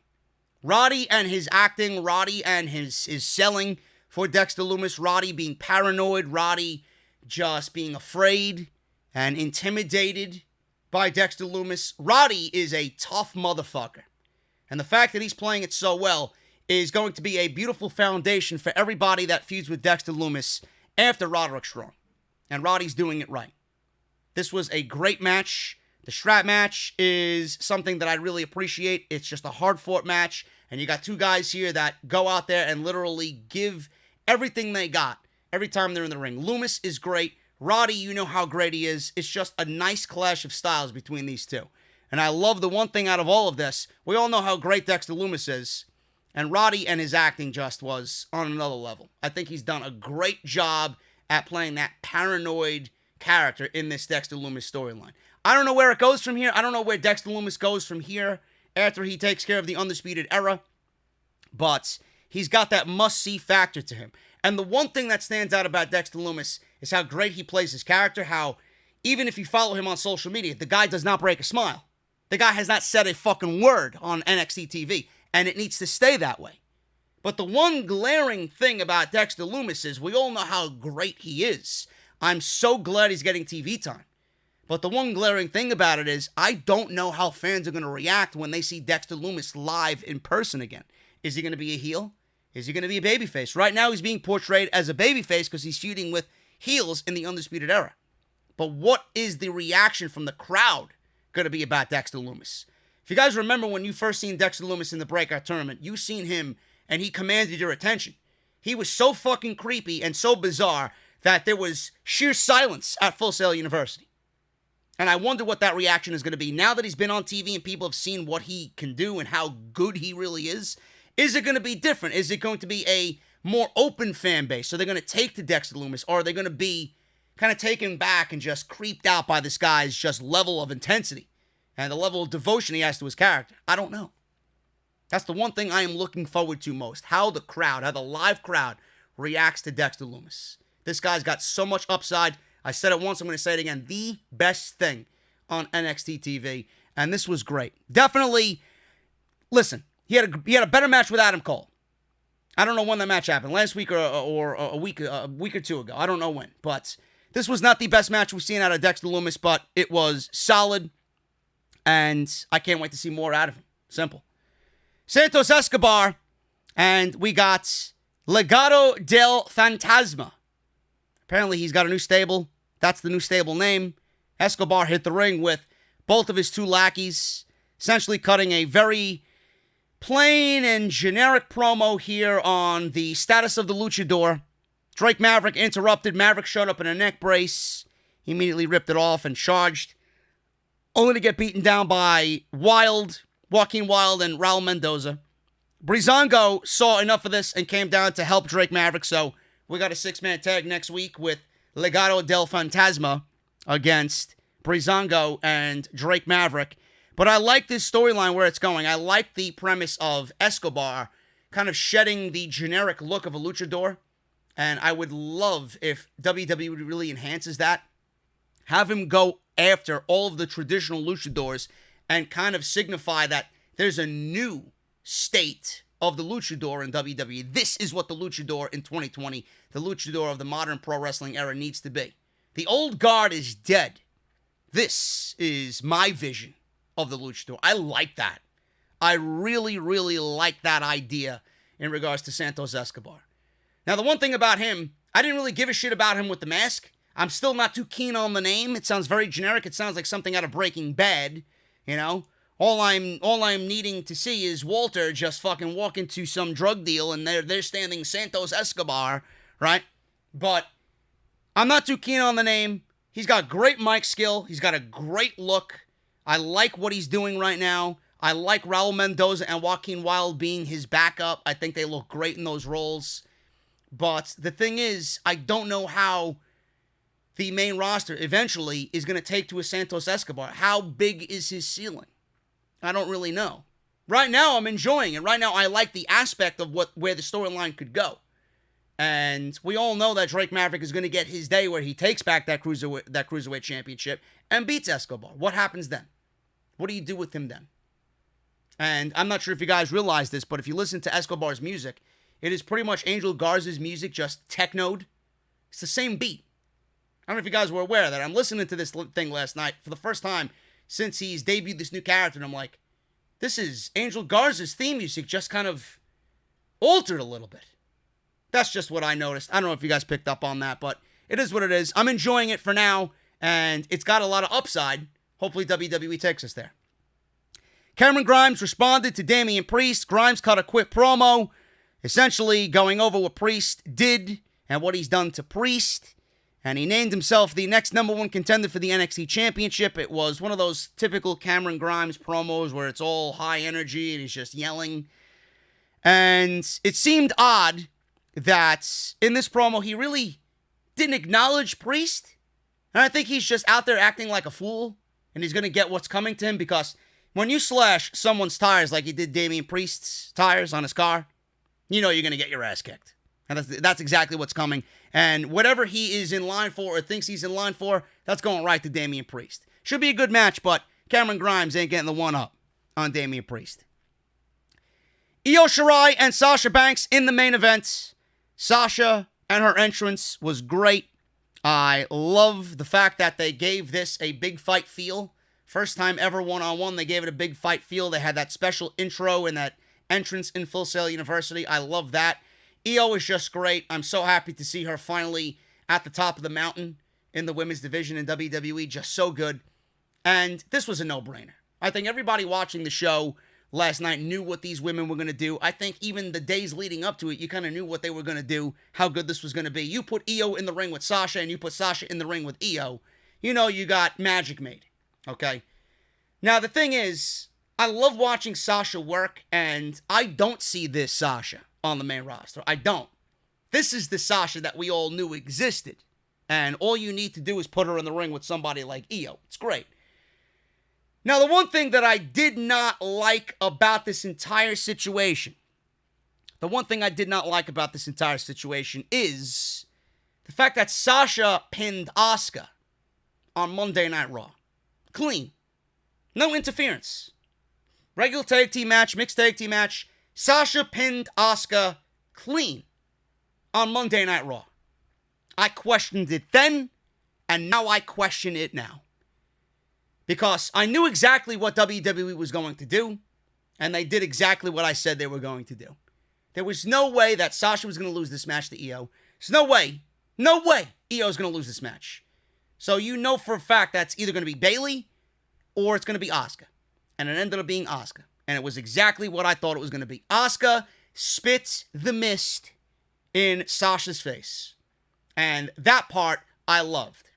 Roddy and his acting, Roddy and his selling for Dexter Lumis, Roddy being paranoid, Roddy just being afraid and intimidated by Dexter Lumis. Roddy is a tough motherfucker. And the fact that he's playing it so well is going to be a beautiful foundation for everybody that feuds with Dexter Lumis after Roderick Strong. And Roddy's doing it right. This was a great match. The strap match is something that I really appreciate. It's just a hard-fought match. And you got two guys here that go out there and literally give everything they got every time they're in the ring. Lumis is great. Roddy, you know how great he is. It's just a nice clash of styles between these two. And I love the one thing out of all of this. We all know how great Dexter Lumis is. And Roddy and his acting just was on another level. I think he's done a great job at playing that paranoid character in this Dexter Lumis storyline. I don't know where it goes from here. I don't know where Dexter Lumis goes from here after he takes care of the Undisputed Era. But he's got that must-see factor to him. And the one thing that stands out about Dexter Lumis is how great he plays his character, how even if you follow him on social media, the guy does not break a smile. The guy has not said a fucking word on NXT TV, and it needs to stay that way. But the one glaring thing about Dexter Lumis is we all know how great he is. I'm so glad he's getting TV time. But the one glaring thing about it is I don't know how fans are going to react when they see Dexter Lumis live in person again. Is he going to be a heel? Is he going to be a babyface? Right now he's being portrayed as a babyface because he's feuding with heels in the Undisputed Era. But what is the reaction from the crowd going to be about Dexter Lumis? If you guys remember when you first seen Dexter Lumis in the Breakout Tournament, you seen him and he commanded your attention. He was so fucking creepy and so bizarre that there was sheer silence at Full Sail University. And I wonder what that reaction is going to be. Now that he's been on TV and people have seen what he can do and how good he really is it going to be different? Is it going to be a more open fan base? So they're going to take to Dexter Lumis, or are they going to be kind of taken back and just creeped out by this guy's just level of intensity and the level of devotion he has to his character? I don't know. That's the one thing I am looking forward to most. How the live crowd reacts to Dexter Lumis. This guy's got so much upside. I said it once, I'm going to say it again. The best thing on NXT TV. And this was great. Definitely, listen, he had a better match with Adam Cole. I don't know when that match happened. Last week or a week or two ago. I don't know when. But This was not the best match we've seen out of Dexter Lumis, but it was solid, and I can't wait to see more out of him. Simple. Santos Escobar, and we got Legado del Fantasma. Apparently, he's got a new stable. That's the new stable name. Escobar hit the ring with both of his two lackeys, essentially cutting a very plain and generic promo here on the status of the luchador. Drake Maverick interrupted. Maverick showed up in a neck brace. He immediately ripped it off and charged, only to get beaten down by Joaquin Wilde, and Raul Mendoza. Breezango saw enough of this and came down to help Drake Maverick, so we got a 6-man tag next week with Legado del Fantasma against Breezango and Drake Maverick. But I like this storyline where it's going. I like the premise of Escobar kind of shedding the generic look of a luchador, and I would love if WWE really enhances that. Have him go after all of the traditional luchadors and kind of signify that there's a new state of the luchador in WWE. This is what the luchador in 2020, the luchador of the modern pro wrestling era, needs to be. The old guard is dead. This is my vision of the luchador. I like that. I really, really like that idea in regards to Santos Escobar. Now, the one thing about him, I didn't really give a shit about him with the mask. I'm still not too keen on the name. It sounds very generic. It sounds like something out of Breaking Bad, you know? All I'm needing to see is Walter just fucking walk into some drug deal and they're standing Santos Escobar, right? But I'm not too keen on the name. He's got great mic skill. He's got a great look. I like what he's doing right now. I like Raul Mendoza and Joaquin Wilde being his backup. I think they look great in those roles. But the thing is, I don't know how the main roster eventually is going to take to a Santos Escobar. How big is his ceiling? I don't really know. Right now, I'm enjoying it. Right now, I like the aspect of where the storyline could go. And we all know that Drake Maverick is going to get his day where he takes back that cruiserweight championship and beats Escobar. What happens then? What do you do with him then? And I'm not sure if you guys realize this, but if you listen to Escobar's music, it is pretty much Angel Garza's music, just technoed. It's the same beat. I don't know if you guys were aware of that. I'm listening to this thing last night for the first time since he's debuted this new character, and I'm like, this is Angel Garza's theme music just kind of altered a little bit. That's just what I noticed. I don't know if you guys picked up on that, but it is what it is. I'm enjoying it for now, and it's got a lot of upside. Hopefully WWE takes us there. Cameron Grimes responded to Damian Priest. Grimes cut a quick promo, essentially going over what Priest did and what he's done to Priest. And he named himself the next number one contender for the NXT Championship. It was one of those typical Cameron Grimes promos where it's all high energy and he's just yelling. And it seemed odd that in this promo he really didn't acknowledge Priest. And I think he's just out there acting like a fool. And he's going to get what's coming to him, because when you slash someone's tires like he did Damian Priest's tires on his car, you know you're going to get your ass kicked. And that's exactly what's coming. And whatever he is in line for or thinks he's in line for, that's going right to Damian Priest. Should be a good match, but Cameron Grimes ain't getting the one-up on Damian Priest. Io Shirai and Sasha Banks in the main event. Sasha and her entrance was great. I love the fact that they gave this a big fight feel. First time ever one-on-one, they gave it a big fight feel. They had that special intro and that entrance in Full Sail University. I love that. Io is just great. I'm so happy to see her finally at the top of the mountain in the women's division in WWE. Just so good. And this was a no-brainer. I think everybody watching the show last night knew what these women were going to do. I think even the days leading up to it, you kind of knew what they were going to do, how good this was going to be. You put Io in the ring with Sasha and you put Sasha in the ring with Io, you know you got magic made. Okay? Now, the thing is, I love watching Sasha work, and I don't see this Sasha on the main roster. I don't. This is the Sasha that we all knew existed. And all you need to do is put her in the ring with somebody like Io. It's great. Now, the one thing that I did not like about this entire situation, is the fact that Sasha pinned Asuka on Monday Night Raw. Clean. No interference. Regular tag team match, mixed tag team match. Sasha pinned Asuka clean on Monday Night Raw. I questioned it then. And now I question it now. Because I knew exactly what WWE was going to do, and they did exactly what I said they were going to do. There was no way that Sasha was going to lose this match to Io. There's no way Io is going to lose this match. So you know for a fact that's either going to be Bayley or it's going to be Asuka. And it ended up being Asuka. And it was exactly what I thought it was going to be. Asuka spits the mist in Sasha's face. And that part I loved.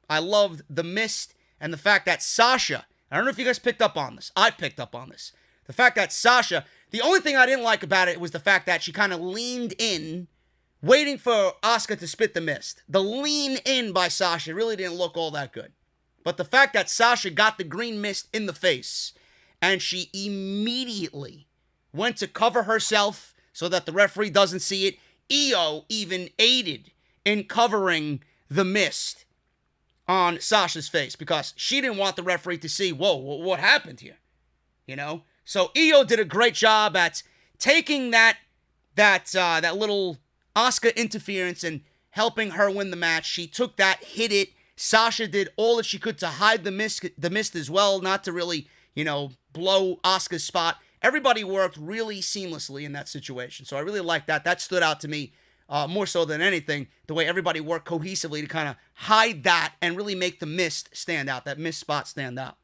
I loved the mist and the fact that Sasha, I don't know if you guys picked up on this. I picked up on this. The fact that Sasha, the only thing I didn't like about it was the fact that she kind of leaned in, waiting for Asuka to spit the mist. The lean in by Sasha really didn't look all that good. But the fact that Sasha got the green mist in the face, and she immediately went to cover herself so that the referee doesn't see it. Io even aided in covering the mist on Sasha's face because she didn't want the referee to see, whoa, what happened here? You know? So Io did a great job at taking that little Asuka interference and helping her win the match. She took that, hit it. Sasha did all that she could to hide the mist as well, not to really, blow Asuka's spot. Everybody worked really seamlessly in that situation. So I really liked that. That stood out to me more so than anything, the way everybody worked cohesively to kind of hide that and really make the mist stand out, that mist spot stand out.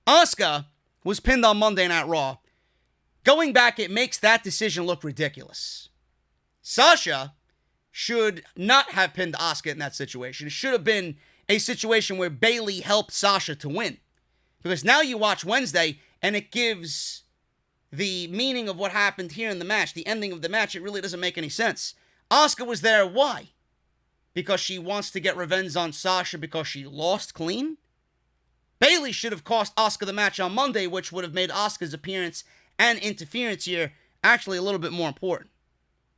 Asuka was pinned on Monday Night Raw. Going back, it makes that decision look ridiculous. Sasha should not have pinned Asuka in that situation. It should have been a situation where Bayley helped Sasha to win. Because now you watch Wednesday, and it gives the meaning of what happened here in the match, the ending of the match. It really doesn't make any sense. Asuka was there, why? Because she wants to get revenge on Sasha because she lost clean? Bayley should have cost Asuka the match on Monday, which would have made Asuka's appearance and interference here actually a little bit more important.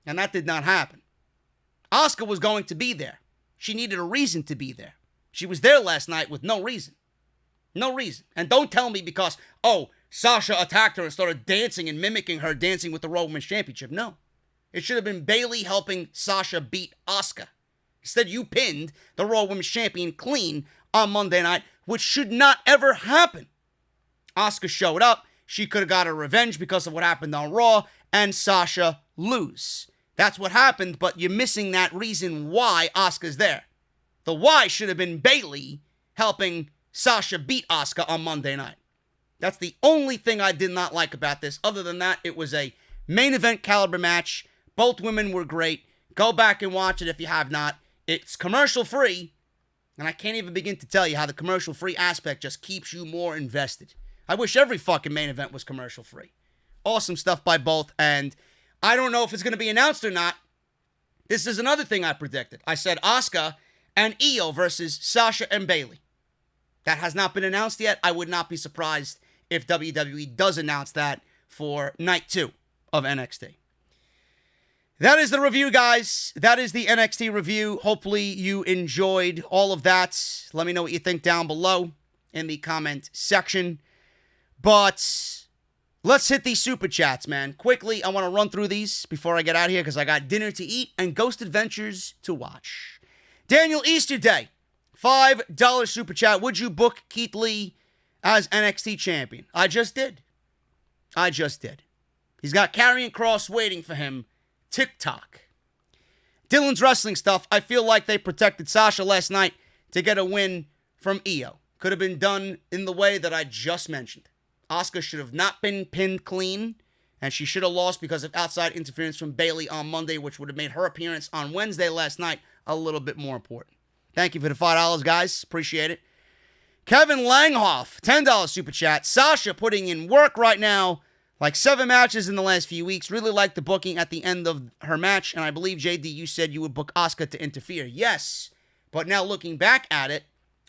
And that did not happen. Asuka was going to be there. She needed a reason to be there. She was there last night with no reason. No reason. And don't tell me because, Sasha attacked her and started dancing and mimicking her dancing with the Raw Women's Championship. No. It should have been Bayley helping Sasha beat Asuka. Instead, you pinned the Raw Women's Champion clean on Monday night, which should not ever happen. Asuka showed up. She could have got her revenge because of what happened on Raw, and Sasha lose. That's what happened, but you're missing that reason why Asuka's there. The why should have been Bayley helping Sasha beat Asuka on Monday night. That's the only thing I did not like about this. Other than that, it was a main event caliber match. Both women were great. Go back and watch it if you have not. It's commercial free, and I can't even begin to tell you how the commercial free aspect just keeps you more invested. I wish every fucking main event was commercial free. Awesome stuff by both, and I don't know if it's going to be announced or not. This is another thing I predicted. I said Asuka and Io versus Sasha and Bayley. That has not been announced yet. I would not be surprised if WWE does announce that for night 2 of NXT. That is the review, guys. That is the NXT review. Hopefully you enjoyed all of that. Let me know what you think down below in the comment section. But let's hit these super chats, man. Quickly, I want to run through these before I get out of here because I got dinner to eat and Ghost Adventures to watch. Daniel Easterday, $5 super chat. Would you book Keith Lee as NXT champion? I just did. He's got Karrion Kross waiting for him. TikTok. Dylan's wrestling stuff. I feel like they protected Sasha last night to get a win from Io. Could have been done in the way that I just mentioned. Asuka should have not been pinned clean, and she should have lost because of outside interference from Bayley on Monday, which would have made her appearance on Wednesday last night a little bit more important. Thank you for the $5, guys. Appreciate it. Kevin Langhoff, $10 super chat. Sasha putting in work right now, like 7 matches in the last few weeks. Really like the booking at the end of her match, and I believe, JD, you said you would book Asuka to interfere. Yes, but now looking back at it,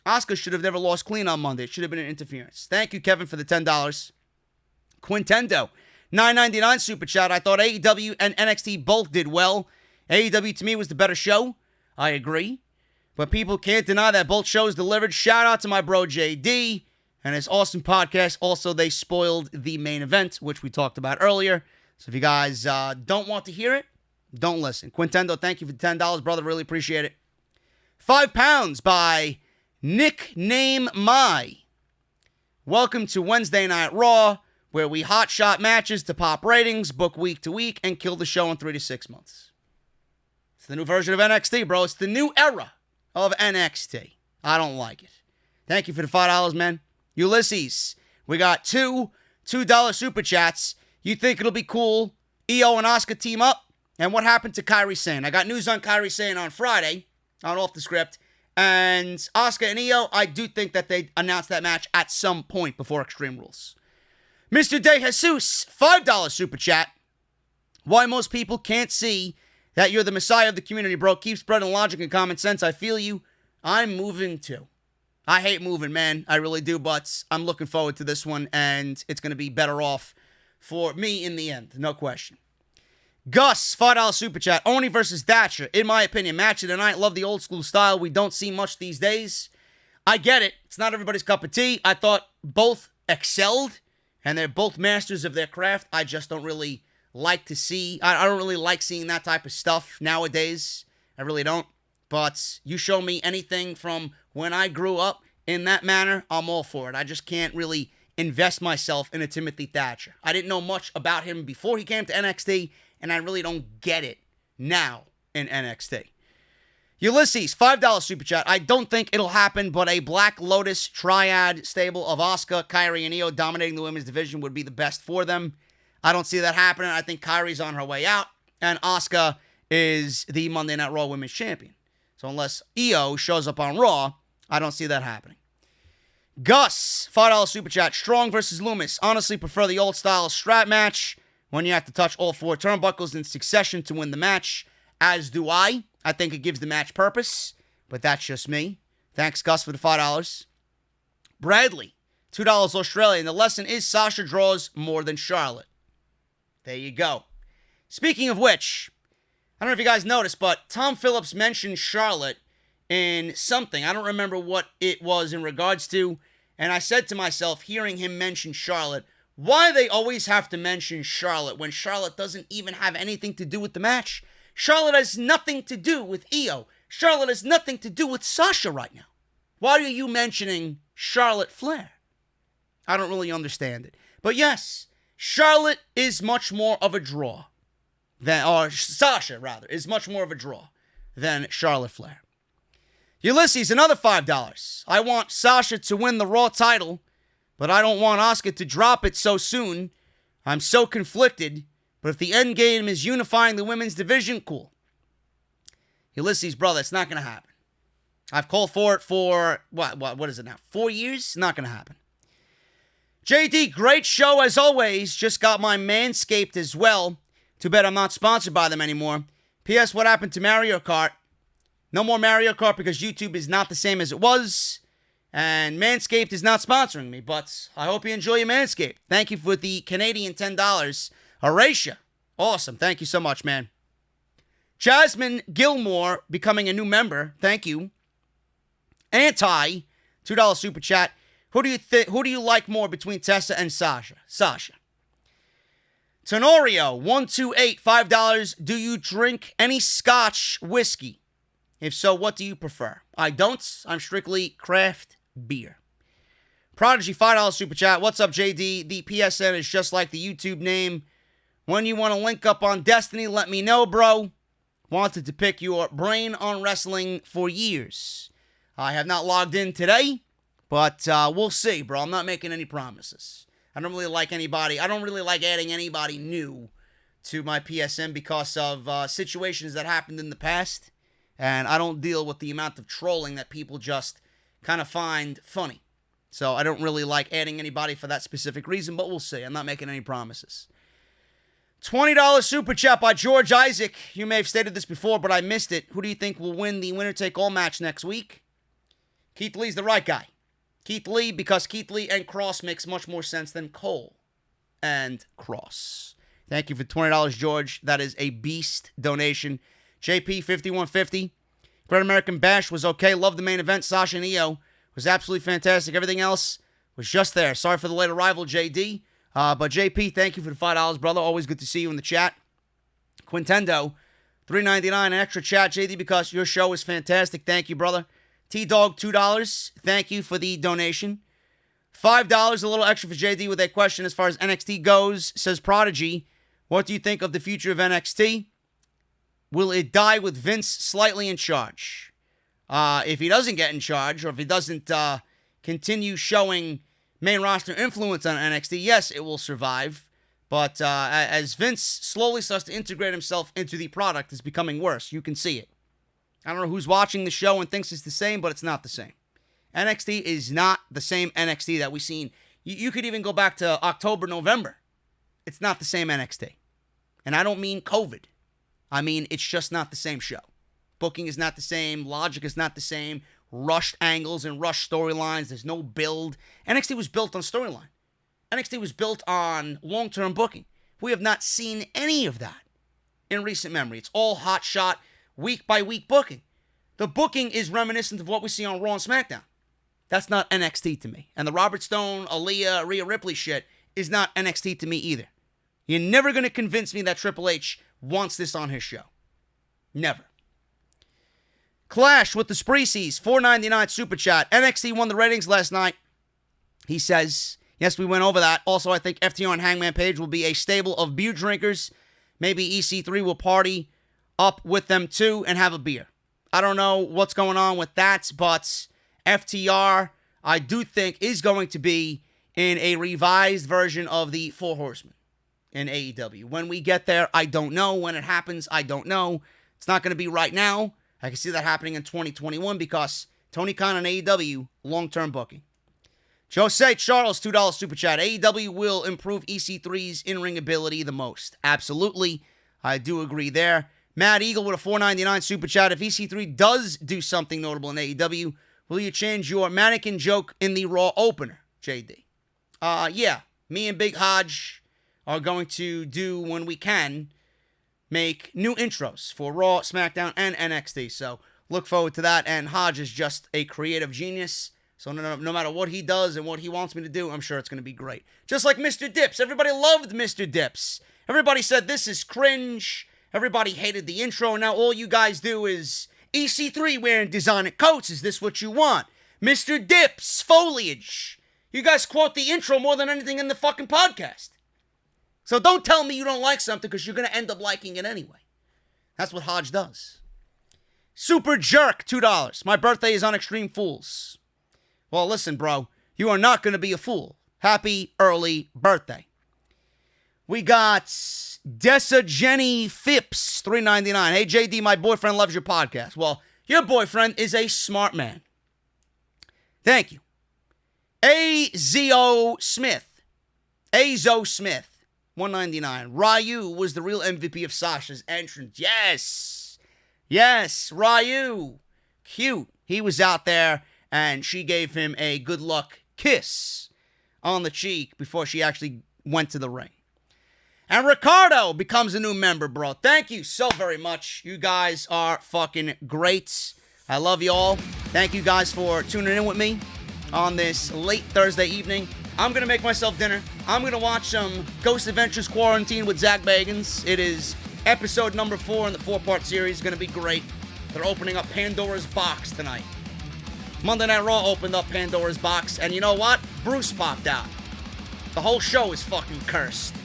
Asuka should have never lost clean on Monday. It should have been an interference. Thank you, Kevin, for the $10. Quintendo, $9.99 super chat. I thought AEW and NXT both did well. AEW to me was the better show. I agree. But people can't deny that both shows delivered. Shout out to my bro JD and his awesome podcast. Also, they spoiled the main event, which we talked about earlier. So if you guys don't want to hear it, don't listen. Quintendo, thank you for the $10, brother. Really appreciate it. £5 by Nickname My. Welcome to Wednesday Night Raw, where we hotshot matches to pop ratings, book week to week, and kill the show in 3 to 6 months. It's the new version of NXT, bro. It's the new era of NXT. I don't like it. Thank you for the $5, man. Ulysses, we got two $2 super chats. You think it'll be cool? Io and Asuka team up? And what happened to Kairi Sane? I got news on Kairi Sane on Friday, on Off the Script. And Asuka and Io, I do think that they announced that match at some point before Extreme Rules. Mr. De Jesus, $5 super chat. Why most people can't see that you're the messiah of the community, bro. Keep spreading logic and common sense. I feel you. I'm moving too. I hate moving, man. I really do, but I'm looking forward to this one, and it's going to be better off for me in the end. No question. Gus, $5 super chat. Oney versus Thatcher. In my opinion, match of the night. Love the old school style. We don't see much these days. I get it. It's not everybody's cup of tea. I thought both excelled, and they're both masters of their craft. I just don't really like to see. I don't really like seeing that type of stuff nowadays. I really don't. But you show me anything from when I grew up in that manner, I'm all for it. I just can't really invest myself in a Timothy Thatcher. I didn't know much about him before he came to NXT, and I really don't get it now in NXT. Ulysses, $5 super chat. I don't think it'll happen, but a Black Lotus triad stable of Asuka, Kairi, and Io dominating the women's division would be the best for them. I don't see that happening. I think Kairi's on her way out, and Asuka is the Monday Night Raw Women's Champion. So unless Io shows up on Raw, I don't see that happening. Gus, $5 super chat. Strong versus Lumis. Honestly prefer the old style strap match when you have to touch all 4 turnbuckles in succession to win the match. As do I. I think it gives the match purpose, but that's just me. Thanks, Gus, for the $5. Bradley, $2 Australian. The lesson is Sasha draws more than Charlotte. There you go. Speaking of which, I don't know if you guys noticed, but Tom Phillips mentioned Charlotte in something. I don't remember what it was in regards to. And I said to myself, hearing him mention Charlotte, why they always have to mention Charlotte when Charlotte doesn't even have anything to do with the match? Charlotte has nothing to do with Io. Charlotte has nothing to do with Sasha right now. Why are you mentioning Charlotte Flair? I don't really understand it. But yes, Charlotte is much more of a draw or Sasha, rather, is much more of a draw than Charlotte Flair. Ulysses, another $5. I want Sasha to win the Raw title, but I don't want Asuka to drop it so soon. I'm so conflicted, but if the end game is unifying the women's division, cool. Ulysses, brother, it's not going to happen. I've called for it for, what is it now, 4 years? Not going to happen. JD, great show as always. Just got my Manscaped as well. Too bad I'm not sponsored by them anymore. P.S. What happened to Mario Kart? No more Mario Kart because YouTube is not the same as it was. And Manscaped is not sponsoring me. But I hope you enjoy your Manscaped. Thank you for the Canadian $10. Horatia. Awesome. Thank you so much, man. Jasmine Gilmore becoming a new member. Thank you. $2 super chat. Who do you like more between Tessa and Sasha? Sasha. Tenorio, 128, $5. Do you drink any Scotch whiskey? If so, what do you prefer? I don't. I'm strictly craft beer. Prodigy, $5 super chat. What's up, JD? The PSN is just like the YouTube name. When you want to link up on Destiny, let me know, bro. Wanted to pick your brain on wrestling for years. I have not logged in today, but we'll see, bro. I'm not making any promises. I don't really like anybody. I don't really like adding anybody new to my PSN because of situations that happened in the past. And I don't deal with the amount of trolling that people just kind of find funny. So I don't really like adding anybody for that specific reason, but we'll see. I'm not making any promises. $20 super chat by George Isaac. You may have stated this before, but I missed it. Who do you think will win the winner-take-all match next week? Keith Lee's the right guy. Keith Lee, because Keith Lee and Cross makes much more sense than Cole and Cross. Thank you for $20, George. That is a beast donation. JP, 5150. Great American Bash was okay. Loved the main event. Sasha and Io was absolutely fantastic. Everything else was just there. Sorry for the late arrival, JD. But JP, thank you for the $5, brother. Always good to see you in the chat. Quintendo, $3.99 an extra chat, JD, because your show is fantastic. Thank you, brother. T-Dog, $2. Thank you for the donation. $5, a little extra for JD with a question as far as NXT goes. Says Prodigy, what do you think of the future of NXT? Will it die with Vince slightly in charge? If he doesn't get in charge, or if he doesn't continue showing main roster influence on NXT, yes, it will survive. But as Vince slowly starts to integrate himself into the product, it's becoming worse. You can see it. I don't know who's watching the show and thinks it's the same, but it's not the same. NXT is not the same NXT that we've seen. You could even go back to October, November. It's not the same NXT. And I don't mean COVID. I mean, it's just not the same show. Booking is not the same. Logic is not the same. Rushed angles and rushed storylines. There's no build. NXT was built on storyline. NXT was built on long-term booking. We have not seen any of that in recent memory. It's all hot shot, week-by-week booking. The booking is reminiscent of what we see on Raw and SmackDown. That's not NXT to me. And the Robert Stone, Aliyah, Rhea Ripley shit is not NXT to me either. You're never going to convince me that Triple H wants this on his show. Never. Clash with the Spreecies, $4.99 super chat. NXT won the ratings last night. He says, yes, we went over that. Also, I think FTR and Hangman Page will be a stable of beer drinkers. Maybe EC3 will party up with them too and have a beer. I don't know what's going on with that, but FTR, I do think, is going to be in a revised version of the Four Horsemen in AEW. When we get there, I don't know. When it happens, I don't know. It's not going to be right now. I can see that happening in 2021 because Tony Khan and AEW, long-term booking. Jose Charles, $2 super chat. AEW will improve EC3's in-ring ability the most. Absolutely. I do agree there. Mad Eagle with a $4.99 super chat. If EC3 does do something notable in AEW, will you change your mannequin joke in the Raw opener, JD? Yeah. Me and Big Hodge are going to do, when we can, make new intros for Raw, SmackDown, and NXT. So look forward to that. And Hodge is just a creative genius. So no matter what he does and what he wants me to do, I'm sure it's going to be great. Just like Mr. Dips. Everybody loved Mr. Dips. Everybody said this is cringe. Everybody hated the intro. Now all you guys do is EC3 wearing designer coats. Is this what you want? Mr. Dips, foliage. You guys quote the intro more than anything in the fucking podcast. So don't tell me you don't like something because you're going to end up liking it anyway. That's what Hodge does. Super Jerk, $2. My birthday is on Extreme Fools. Well, listen, bro. You are not going to be a fool. Happy early birthday. We got Dessa Jenny Phipps, $3.99. Hey, JD, my boyfriend loves your podcast. Well, your boyfriend is a smart man. Thank you. Azo Smith, $1.99. Ryu was the real MVP of Sasha's entrance. Yes, Ryu. Cute. He was out there, and she gave him a good luck kiss on the cheek before she actually went to the ring. And Ricardo becomes a new member, bro. Thank you so very much. You guys are fucking great. I love you all. Thank you guys for tuning in with me on this late Thursday evening. I'm going to make myself dinner. I'm going to watch some Ghost Adventures Quarantine with Zach Bagans. It is episode number 4 in the 4-part series. It's going to be great. They're opening up Pandora's box tonight. Monday Night Raw opened up Pandora's box, and you know what? Bruce popped out. The whole show is fucking cursed.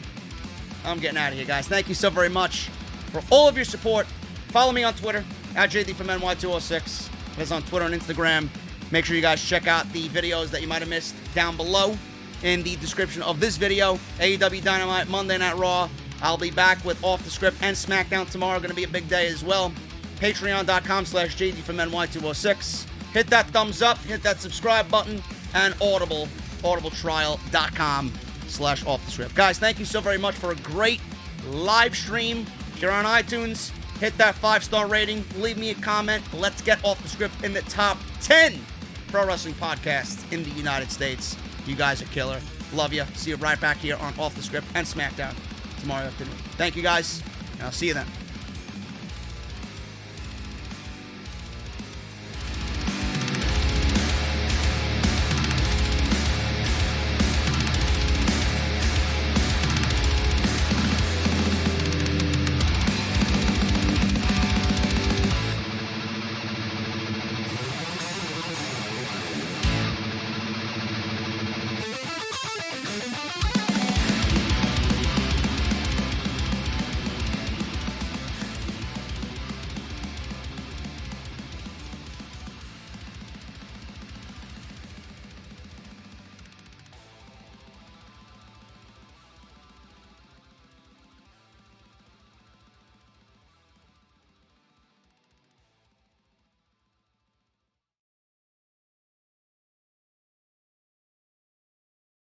I'm getting out of here, guys. Thank you so very much for all of your support. Follow me on Twitter, @JD from NY206. That's on Twitter and Instagram. Make sure you guys check out the videos that you might have missed down below in the description of this video. AEW Dynamite, Monday Night Raw. I'll be back with Off the Script and SmackDown tomorrow. Going to be a big day as well. Patreon.com/JD from NY206. Hit that thumbs up, hit that subscribe button, and audibletrial.com/Off the Script. Guys, thank you so very much for a great live stream. If you're on iTunes, hit that 5-star rating. Leave me a comment. Let's get Off the Script in the top 10 pro wrestling podcasts in the United States. You guys are killer. Love you. See you right back here on Off the Script and SmackDown tomorrow afternoon. Thank you, guys, and I'll see you then.